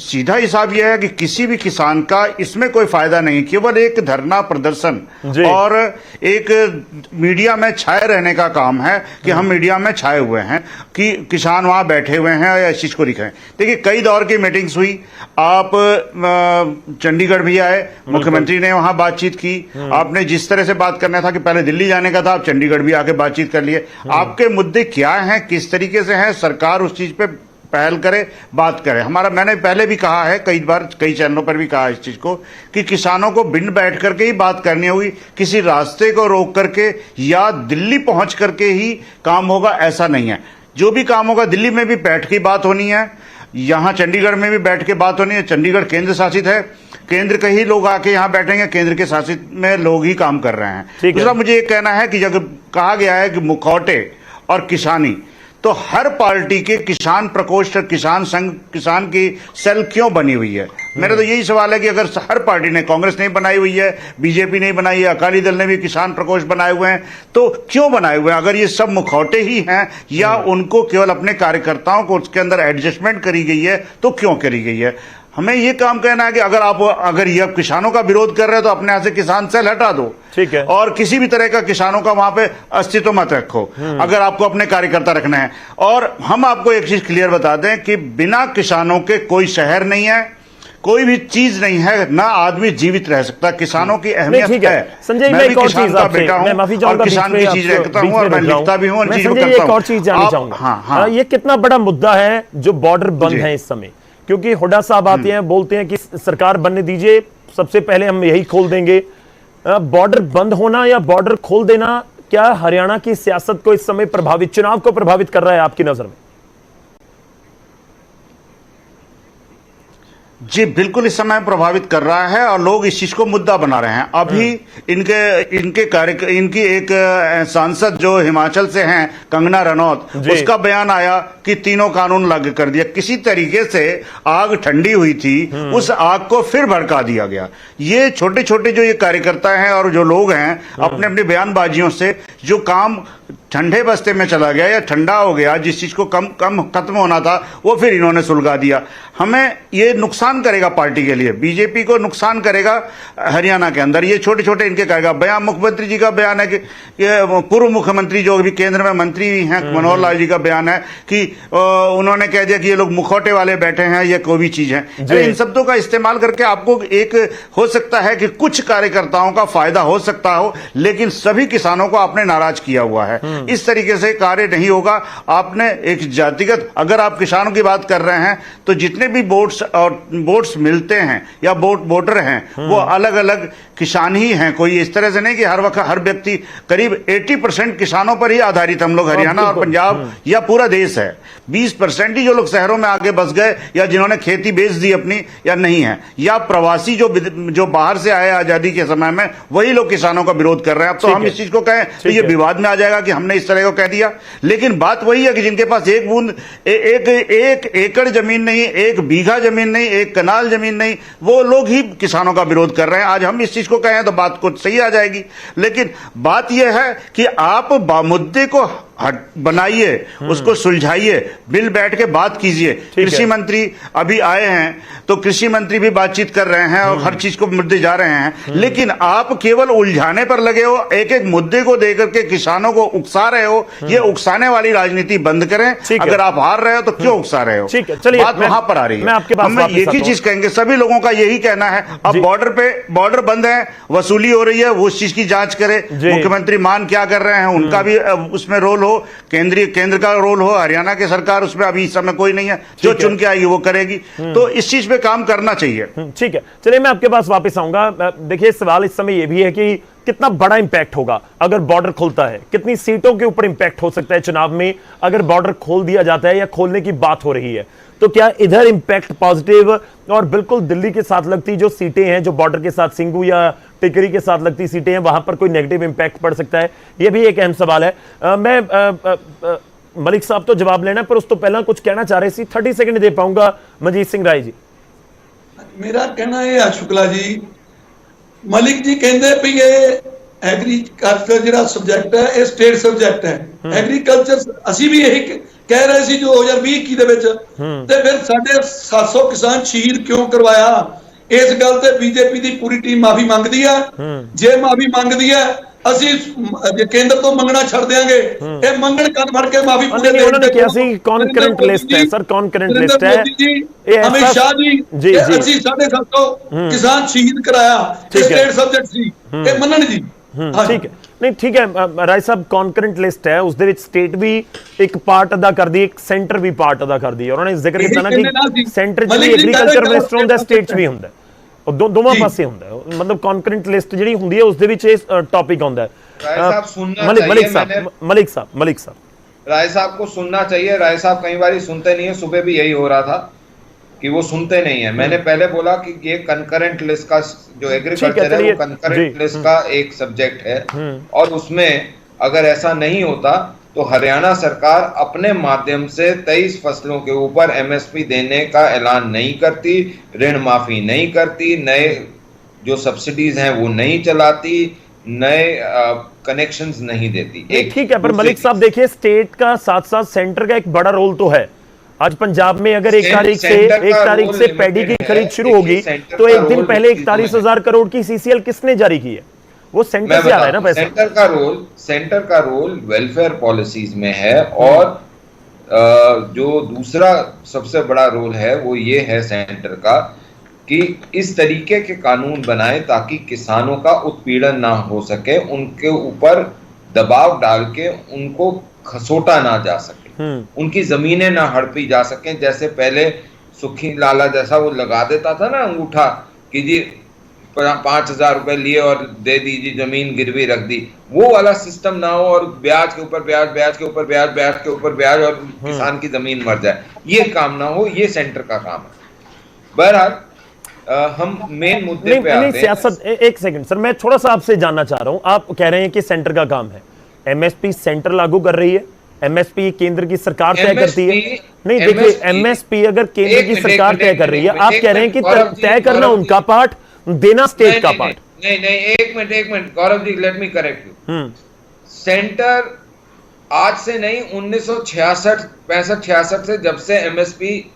Speaker 5: सीधा हिसाब यह है कि किसी भी किसान का इसमें कोई फायदा नहीं, केवल एक धरना प्रदर्शन और एक मीडिया में छाए रहने का काम है कि हम मीडिया में छाए हुए हैं कि किसान वहां बैठे हुए हैं या इस चीज को दिखाएं। देखिए कई दौर की मीटिंग्स हुई, आप चंडीगढ़ भी आए, मुख्यमंत्री ने वहां बातचीत की, आपने जिस तरह से बात करना था कि पहले दिल्ली जाने का था, आप चंडीगढ़ भी आके बातचीत कर लिए। आपके मुद्दे क्या हैं, किस तरीके से हैं, सरकार उस चीज पे पहल करे, बात करे। मैंने पहले भी कहा है, कई बार कई चैनलों पर भी कहा इस चीज को कि किसानों को बिन बैठ करके ही बात करनी होगी, किसी रास्ते को रोक करके या दिल्ली पहुंच करके ही काम होगा, ऐसा नहीं है। जो भी काम होगा दिल्ली में भी बैठ के बात होनी है, यहां चंडीगढ़ में भी बैठ के बात होनी है। चंडीगढ़ केंद्र शासित है, केंद्र के ही लोग आके यहां बैठेंगे, केंद्र के शासित में लोग ही काम कर रहे हैं। दूसरा मुझे ये कहना है कि जब कहा गया है कि मुखौटे और किसानी, तो हर पार्टी के किसान प्रकोष्ठ, किसान संघ, किसान की सेल क्यों बनी हुई है? मेरा तो यही सवाल है कि अगर हर पार्टी ने, कांग्रेस नहीं बनाई हुई है, बीजेपी नहीं बनाई है, अकाली दल ने भी किसान प्रकोष्ठ बनाए हुए हैं, तो क्यों बनाए हुए हैं? अगर ये सब मुखौटे ही हैं या उनको केवल अपने कार्यकर्ताओं को उसके अंदर एडजस्टमेंट करी गई है, तो क्यों करी गई है? हमें ये काम कहना है कि अगर ये किसानों का विरोध कर रहे हो तो अपने यहां से किसान सेल हटा दो,
Speaker 1: ठीक है, और
Speaker 5: किसी भी तरह का किसानों का वहां पे अस्तित्व मत रखो अगर आपको अपने कार्यकर्ता रखना है। और हम आपको एक चीज क्लियर बता दें कि बिना किसानों के कोई शहर नहीं है, कोई भी चीज नहीं है, ना आदमी जीवित रह सकता। किसानों की अहमियत है।
Speaker 1: संजय,
Speaker 5: मैं भी किसान का बेटा हूं, और किसान की चीज रखता हूं, और मैं लिखता भी हूं,
Speaker 1: एक और चीज जानना चाहूंगा, ये कितना बड़ा मुद्दा है जो बॉर्डर बंद है इस समय? क्योंकि हुड्डा साहब आते हैं, बोलते हैं कि सरकार बनने दीजिए, सबसे पहले हम यही खोल देंगे। बॉर्डर बंद होना या बॉर्डर खोल देना क्या हरियाणा की सियासत को इस समय प्रभावित, चुनाव को प्रभावित कर रहा है आपकी नजर में?
Speaker 5: जी बिल्कुल इस समय प्रभावित कर रहा है, और लोग इस चीज को मुद्दा बना रहे हैं। अभी इनकी एक सांसद जो हिमाचल से हैं, कंगना रनौत, उसका बयान आया कि तीनों कानून लागू कर दिया। किसी तरीके से आग ठंडी हुई थी, उस आग को फिर भड़का दिया गया। ये छोटे छोटे जो ये कार्यकर्ता हैं और जो लोग हैं, अपने अपनी बयानबाजियों से जो काम ठंडे बस्ते में चला गया या ठंडा हो गया, जिस चीज को कम खत्म होना था, वो फिर इन्होंने सुलगा दिया। हमें ये नुकसान करेगा पार्टी के लिए, बीजेपी को नुकसान करेगा हरियाणा के अंदर। ये छोटे छोटे इनके करेगा। बयान मुख्यमंत्री जी का बयान है कि पूर्व मुख्यमंत्री जो भी केंद्र में मंत्री हैं, मनोहर लाल जी का बयान है कि उन्होंने कह दिया कि ये लोग मुखौटे वाले बैठे हैं, ये कोई भी चीज है। अरे इन शब्दों का इस्तेमाल करके आपको एक हो सकता है कि कुछ कार्यकर्ताओं का फायदा हो सकता हो, लेकिन सभी किसानों को आपने नाराज किया हुआ है। इस तरीके से कार्य नहीं होगा। आपने एक जातिगत, अगर आप किसानों की बात कर रहे हैं तो जितने भी वोट्स मिलते हैं या वोटर हैं वो अलग अलग किसान ही हैं। कोई इस तरह से नहीं कि हर वक्त हर व्यक्ति, करीब 80% किसानों पर ही आधारित हम लोग हरियाणा और पंजाब या पूरा देश है। 20% ही जो लोग शहरों में आगे बस गए या जिन्होंने खेती बेच दी अपनी या नहीं है, या प्रवासी जो बाहर से आए आजादी के समय में, वही लोग किसानों का विरोध कर रहे हैं। अब तो हम इस चीज को कहें तो ये विवाद में आ जाएगा कि हमने इस तरह को कह दिया। लेकिन बात वही है कि जिनके पास एक बूंद, एक एकड़ जमीन नहीं, एक बीघा जमीन नहीं, एक कनाल जमीन नहीं, वो लोग ही किसानों का विरोध कर रहे हैं। आज हम इस चीज को कहें तो बात कुछ सही आ जाएगी, लेकिन बात यह है कि आप मुद्दे को बनाइए, उसको सुलझाइए, बिल बैठ के बात कीजिए। कृषि मंत्री अभी आए हैं तो कृषि मंत्री भी बातचीत कर रहे हैं और हर चीज को मुद्दे जा रहे हैं, लेकिन आप केवल उलझाने पर लगे हो, एक एक मुद्दे को देकर के किसानों को उकसा रहे हो। ये उकसाने वाली राजनीति बंद करें। अगर आप हार रहे हो तो क्यों उकसा रहे हो?
Speaker 1: ठीक है, चलिए
Speaker 5: बात वहां पर आ रही है। हम एक ही चीज कहेंगे, सभी लोगों का यही कहना है, अब बॉर्डर बंद है, वसूली हो रही है, वो उस चीज की जांच करे। मुख्यमंत्री मान क्या कर रहे हैं, उनका भी उसमें रोल हो, केंद्र का रोल हो, हरियाणा की सरकार उसमें अभी इस समय कोई नहीं है, जो चुन के आएगी वो करेगी। तो इस चीज पे काम करना चाहिए।
Speaker 1: ठीक है, चलिए मैं आपके पास वापस आऊंगा। देखिए सवाल इस समय यह भी है कि कितना बड़ा इंपैक्ट होगा अगर बॉर्डर खुलता है, कितनी सीटों के ऊपर इंपैक्ट हो सकता है चुनाव में अगर बॉर्डर खोल दिया जाता है या खोलने की बात हो रही है। तो क्या इधर इंपैक्ट पॉजिटिव, और बिल्कुल दिल्ली के साथ लगती जो सीटें हैं, जो बॉर्डर के साथ सिंगू या टिकरी के साथ लगती सीटें हैं, वहां पर कोई नेगेटिव इंपैक्ट पड़ सकता है? यह भी एक अहम सवाल है। मलिक साहब तो जवाब लेना, पर उस तो पहला कुछ कहना चाह रहे सी, 30 सेकंड दे पाऊंगा मनजीत सिंह राय जी।
Speaker 4: मेरा कहना यह है शुक्ला जी, मलिक जी कहते भी ये एग्रीकल्चर ਜਿਹੜਾ ਸਬਜੈਕਟ ਹੈ ਇਹ ਸਟੇਟ ਸਬਜੈਕਟ ਹੈ। ਐਗਰੀਕਲਚਰ ਅਸੀਂ ਵੀ ਇਹੀ ਕਹਿ ਰਹੇ ਸੀ 2020-21 ਦੇ ਵਿੱਚ, ਤੇ ਫਿਰ ਸਾਡੇ 700 ਕਿਸਾਨ ਸ਼ਹੀਦ ਕਿਉਂ ਕਰਵਾਇਆ? ਇਸ ਗੱਲ ਤੇ ਬੀਜੇਪੀ ਦੀ ਪੂਰੀ ਟੀਮ ਮਾਫੀ ਮੰਗਦੀ ਹੈ। ਜੇ ਮਾਫੀ ਮੰਗਦੀ ਹੈ ਅਸੀਂ ਕੇਂਦਰ ਤੋਂ ਮੰਗਣਾ ਛੱਡ ਦਿਆਂਗੇ। ਇਹ ਮੰਗਣ ਕੰਨ ਫੜ ਕੇ ਮਾਫੀ ਪੂਰੇ ਦੇ
Speaker 1: ਉਹਨਾਂ ਨੇ ਕਿਹਾ ਸੀ ਕੌਨਕਰੈਂਟ ਲਿਸਟ ਹੈ ਸਰ, ਕੌਨਕਰੈਂਟ ਲਿਸਟ ਹੈ।
Speaker 4: ਇਹ ਅਮਿਤ ਸ਼ਾਹ ਜੀ ਅਸੀਂ 750 ਕਿਸਾਨ ਸ਼ਹੀਦ ਕਰਾਇਆ, ਸਟੇਟ ਸਬਜੈਕਟ ਸੀ, ਇਹ ਮੰਨਣ ਜੀ।
Speaker 1: ठीक है, नहीं ठीक है राय साहब, कॉन्करेंट लिस्ट है, उस स्टेट भी एक पार्ट अदा कर दी, एक सेंटर भी पार्ट अदा कर दी। उन्होंने जिक्र किया ना कि सेंटर च भी एग्रीकल्चर मिनिस्टर होंदा, स्टेट च भी होंदा, और दोवां पासे होंदा। मतलब कॉन्करेंट लिस्ट जिहड़ी हुंदी है उस दे विच इह टॉपिक आउंदा है। मलिक साहब
Speaker 2: राय साहब को सुनना चाहिए। राय साहब कई बार सुनते नहीं है, सुबह भी यही हो रहा था कि वो सुनते नहीं है। मैंने पहले बोला कि ये कंकरेंट लिस्ट का जो एग्रीकल्चर है वो कंकरेंट लिस्ट का एक सब्जेक्ट है, और उसमें अगर ऐसा नहीं होता तो हरियाणा सरकार अपने माध्यम से 23 फसलों के ऊपर एमएसपी देने का ऐलान नहीं करती, ऋण माफी नहीं करती, नए जो सब्सिडीज हैं वो नहीं चलाती, नए कनेक्शंस नहीं देती।
Speaker 1: ठीक है, पर मलिक साहब देखिए, स्टेट का साथ साथ सेंटर का एक बड़ा रोल तो है। आज पंजाब में अगर एक तारीख से पैडी की खरीद शुरू होगी तो एक दिन पहले 41,000 करोड़ की सीसीएल किसने जारी की है? वो सेंटर से आ रहा है ना पैसा।
Speaker 2: सेंटर का रोल वेलफेयर पॉलिसीज में है, और जो दूसरा सबसे बड़ा रोल है वो ये है सेंटर का कि इस तरीके के कानून बनाए ताकि किसानों का उत्पीड़न ना हो सके, उनके ऊपर दबाव डाल के उनको खसोटा ना जा सके, उनकी जमीनें ना हड़पी जा सकें। जैसे पहले सुखी लाला जैसा वो लगा देता था ना अंगूठा कि जी 5,000 रुपए लिए और दे दीजिए, जमीन गिरवी रख दी, वो वाला सिस्टम ना हो, और ब्याज के ऊपर ब्याज, ब्याज के ऊपर ब्याज, ब्याज के ऊपर ब्याज, और किसान की जमीन मर जाए, ये काम ना हो। ये सेंटर का काम है। बहरहाल हम मेन मुद्दे पे आते हैं।
Speaker 1: सियासत, एक सेकंड सर, मैं थोड़ा सा आपसे जानना चाह रहा हूं। आप कह रहे हैं कि सेंटर का काम है, एमएसपी सेंटर लागू कर रही है, एमएसपी केंद्र की सरकार तय करती है। नहीं देखिए, एमएसपी अगर केंद्र की सरकार तय कर रही है, आप कह रहे हैं कि तय करना उनका पार्ट, देना स्टेट का पार्ट।
Speaker 2: नहीं, एक minute Gaurav ji, let me correct you. Centre आज से नहीं, 1966 से जब से एमएसपी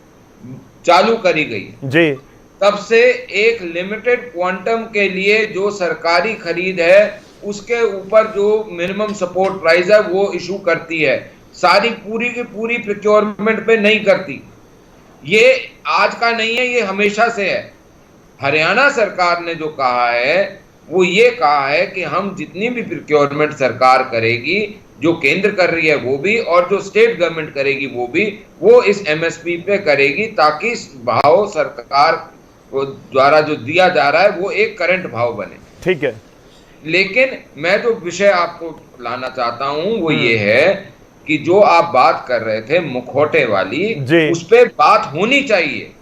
Speaker 2: चालू करी गई
Speaker 1: जी,
Speaker 2: तब से एक लिमिटेड क्वांटम के लिए जो सरकारी खरीद है उसके ऊपर जो मिनिमम सपोर्ट प्राइस है वो इशू करती है। सारी पूरी की पूरी प्रोक्योरमेंट पे नहीं करती। ये आज का नहीं है, ये हमेशा से है। हरियाणा सरकार ने जो कहा है वो ये कहा है कि हम जितनी भी प्रोक्योरमेंट सरकार करेगी, जो केंद्र कर रही है वो भी और जो स्टेट गवर्नमेंट करेगी वो भी, वो इस एमएसपी पे करेगी ताकि भाव सरकार द्वारा जो दिया जा रहा है वो एक करंट भाव बने।
Speaker 1: ठीक है,
Speaker 2: लेकिन मैं जो विषय आपको लाना चाहता हूं वो ये है कि जो आप बात कर रहे थे मुखौटे वाली, उस पे बात होनी चाहिए,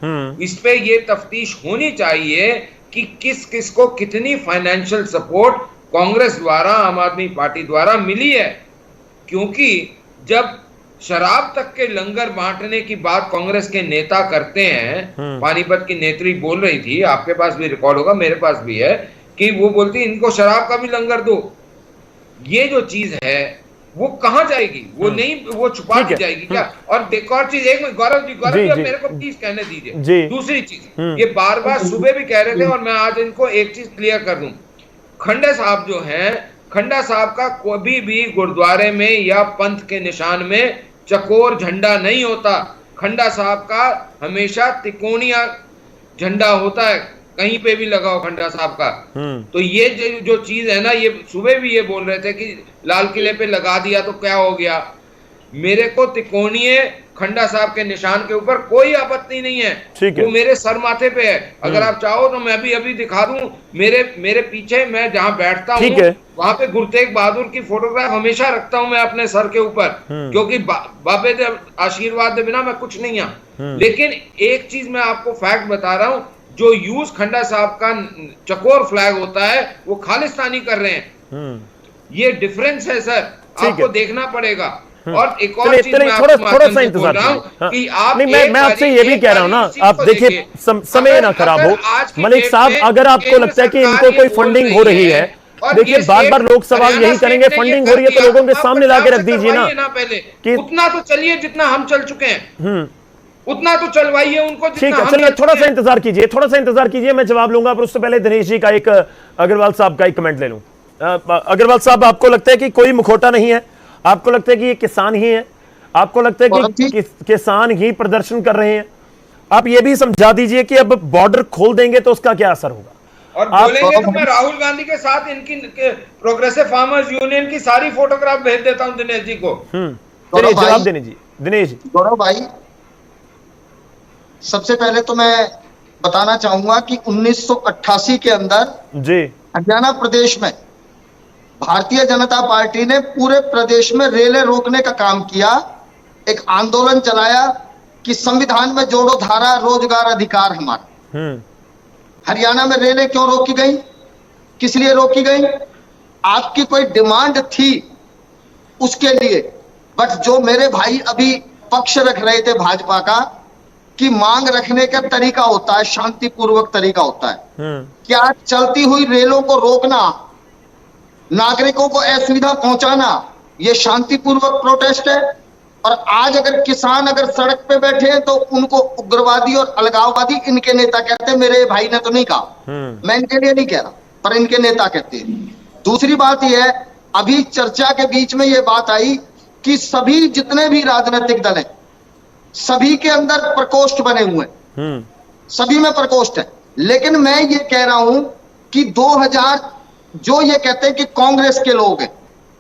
Speaker 2: इस पे ये तफ्तीश होनी चाहिए कि किस किस को कितनी फाइनेंशियल सपोर्ट कांग्रेस द्वारा, आम आदमी पार्टी द्वारा मिली है। क्योंकि जब शराब तक के लंगर बांटने की बात कांग्रेस के नेता करते हैं, पानीपत की नेत्री बोल रही थी, आपके पास भी रिकॉर्ड होगा, मेरे पास भी है, कि वो बोलती इनको शराब का भी लंगर दो। ये जो चीज है वो कहां जाएगी? वो नहीं, वो छुपा दी जाएगी क्या? और एक और चीज, एक मिनट गौरव जी अब मेरे को प्लीज कहने दीजिए। दूसरी चीज, ये बार बार सुबह भी कह रहे थे और मैं आज इनको एक चीज क्लियर कर दूं। खंडा साहब जो हैं, खंडा साहब का कोई भी गुरुद्वारे में या पंथ के निशान में चकोर झंडा नहीं होता। खंडा साहब का हमेशा तिकोनिया झंडा होता है, कहीं पे भी लगाओ खंडा साहब का। तो ये जो चीज है ना, ये सुबह भी ये बोल रहे थे कि लाल किले पे लगा दिया तो क्या हो गया। मेरे को तिकोनिये खंडा साहब के निशान के ऊपर कोई आपत्ति नहीं है, वो मेरे सर माथे पे है। अगर आप चाहो तो मैं भी अभी दिखा दूं, मेरे पीछे मैं जहां बैठता हूं वहां पे गुरु तेग बहादुर की फोटोग्राफ हमेशा रखता हूं मैं अपने सर के ऊपर, क्योंकि बाबे दे आशीर्वाद दे बिना मैं कुछ नहीं हूं। लेकिन एक चीज मैं आपको फैक्ट बता रहा हूं, जो यूज खंडा साहब का चकोर फ्लैग होता है वो खालिस्तानी कर रहे हैं। ये डिफरेंस है सर, आपको देखना पड़ेगा। और एक और चीज मैं
Speaker 1: थोड़ा सा इंतजार
Speaker 2: कि आप
Speaker 1: मैं आपसे ये भी कह रहा हूं ना, आप देखिए समय ना खराब हो। मलिक साहब, अगर आपको लगता है कि इनको कोई फंडिंग हो रही है, देखिए बार बार लोग सवाल यही करेंगे, फंडिंग हो रही है तो लोगों के सामने लाके रख दीजिए ना।
Speaker 2: पहले कि उतना तो चलिए जितना हम चल चुके हैं, उतना तो चलवाइए उनको।
Speaker 1: ठीक है, चलिए थोड़ा सा इंतजार कीजिए, मैं जवाब लूंगा। पर उससे पहले दिनेश जी का एक, अग्रवाल साहब का एक कमेंट ले लूं। अग्रवाल साहब, आपको लगता है कि कोई मुखौटा नहीं है? आपको लगता है कि ये किसान ही है? आपको लगता है कि किसान ही प्रदर्शन कर रहे हैं? आप ये भी समझा दीजिए कि अब बॉर्डर खोल देंगे तो उसका क्या असर होगा?
Speaker 2: और बोलेंगे तो मैं राहुल गांधी के साथ इनकी प्रोग्रेसिव फार्मर्स यूनियन की सारी फोटोग्राफ भेज देता हूं दिनेश जी को।
Speaker 1: चलिए जवाब देने जी। दिनेश जी।
Speaker 3: गौरव भाई, सबसे पहले तो मैं बताना चाहूंगा कि 1988 के अंदर जी हरियाणा प्रदेश में भारतीय जनता पार्टी ने पूरे प्रदेश में रेलें रोकने का काम किया, एक आंदोलन चलाया कि संविधान में जोड़ो धारा रोजगार अधिकार हमारा। हरियाणा में रेलें क्यों रोकी गई, किस लिए रोकी गई? आपकी कोई डिमांड थी उसके लिए, बट जो मेरे भाई अभी पक्ष रख रहे थे भाजपा का कि मांग रखने का तरीका होता है, शांतिपूर्वक तरीका होता है। क्या चलती हुई रेलों को रोकना, नागरिकों को असुविधा पहुंचाना, ये शांतिपूर्वक प्रोटेस्ट है? और आज अगर किसान अगर सड़क पे बैठे हैं तो उनको उग्रवादी और अलगाववादी इनके नेता कहते हैं। मेरे भाई ने तो नहीं कहा, मैं इनके लिए नहीं कह रहा, पर इनके नेता कहते हैं। दूसरी बात यह है, अभी चर्चा के बीच में यह बात आई कि सभी जितने भी राजनीतिक दल हैं सभी के अंदर प्रकोष्ठ बने हुए हैं, सभी में प्रकोष्ठ है। लेकिन मैं ये कह रहा हूं कि 2000 जो ये कहते हैं कि कांग्रेस के लोग हैं,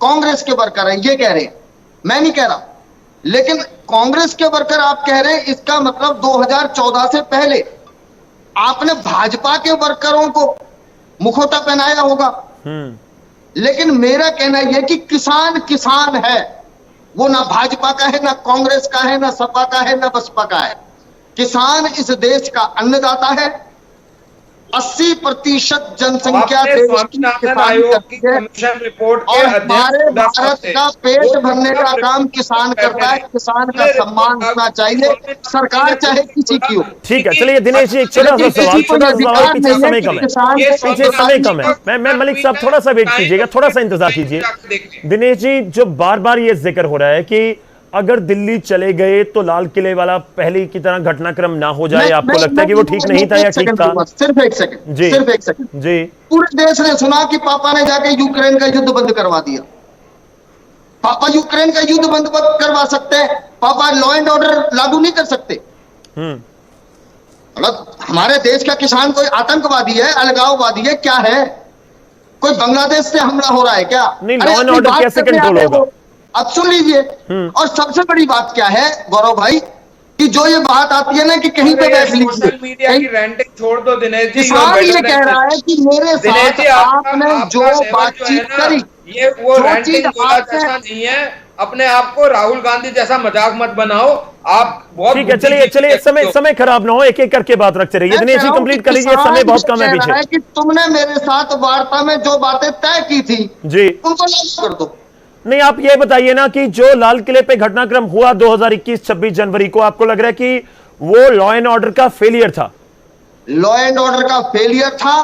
Speaker 3: कांग्रेस के वर्कर हैं, ये कह रहे हैं, मैं नहीं कह रहा। लेकिन कांग्रेस के वर्कर आप कह रहे हैं, इसका मतलब 2014 से पहले आपने भाजपा के वर्करों को मुखौटा पहनाया होगा। लेकिन मेरा कहना यह कि किसान किसान है, वो ना भाजपा का है, ना कांग्रेस का है, ना सपा का है, ना बसपा का है। किसान इस देश का अन्नदाता है। 80% जनसंख्या
Speaker 2: रिपोर्ट
Speaker 3: और हमारे भारत का पेट भरने का काम किसान करता है। किसान का सम्मान होना चाहिए, सरकार चाहे किसी की हो।
Speaker 1: ठीक है, चलिए दिनेश जी, एक छोटा सा सवाल, पीछे समय कम है। मैं मलिक साहब थोड़ा सा वेट कीजिएगा, थोड़ा सा इंतजार कीजिए। दिनेश जी, जो बार बार ये जिक्र हो रहा है कि अगर दिल्ली चले गए तो लाल किले वाला पहले की तरह घटनाक्रम ना हो जाए, आपको लगता है कि वो ठीक नहीं था या ठीक था?
Speaker 3: सिर्फ एक सेकंड
Speaker 1: जी,
Speaker 3: सिर्फ एक सेकंड जी। पूरे देश ने सुना कि पापा ने जाके यूक्रेन का युद्ध बंद करवा दिया। पापा यूक्रेन का युद्ध बंद करवा सकते हैं, पापा लॉ एंड ऑर्डर लागू नहीं कर सकते। मतलब हमारे देश का किसान कोई आतंकवादी है, अलगाववादी है, क्या है? कोई बांग्लादेश से हमला हो रहा है क्या?
Speaker 1: नहीं,
Speaker 3: अरे
Speaker 1: लॉ एंड
Speaker 3: अपनी
Speaker 1: ऑर्डर
Speaker 3: बात
Speaker 1: कैसे
Speaker 3: करने
Speaker 1: कंट्रोल
Speaker 3: आते
Speaker 1: होगा?
Speaker 3: हो। अब सुन लीजिए, और सबसे बड़ी बात क्या है गौरव भाई, कि जो ये बात आती है ना कि कहीं पे बैठ लीजिए,
Speaker 2: सोशल मीडिया की रेंटिंग छोड़ दो दिनेश जी।
Speaker 3: किसान ये कह रहा है कि मेरे
Speaker 2: दिनेश
Speaker 3: साथ
Speaker 2: जी,
Speaker 3: आपने जो बातचीत करी,
Speaker 2: ये वो
Speaker 3: जो
Speaker 2: रेंटिंग
Speaker 3: चीज
Speaker 2: गोला
Speaker 3: आपने,
Speaker 2: जैसा नहीं है। अपने आप को राहुल गांधी जैसा मजाक मत बनाओ। आप बहुत
Speaker 1: ठीक है, चलिए समय खराब ना हो, एक एक करके बात रखते रहिए। दिनेश जी कंप्लीट कर लीजिए, समय बहुत कम है पीछे।
Speaker 3: कि तुमने मेरे साथ वार्ता में जो बातें तय की थी
Speaker 1: जी,
Speaker 3: उनको लागू कर दो।
Speaker 1: नहीं आप ये बताइए ना कि जो लाल किले पे घटनाक्रम हुआ 2021 26 जनवरी को, आपको लग रहा है कि वो लॉ एंड ऑर्डर का फेलियर था?
Speaker 3: लॉ एंड ऑर्डर का फेलियर था,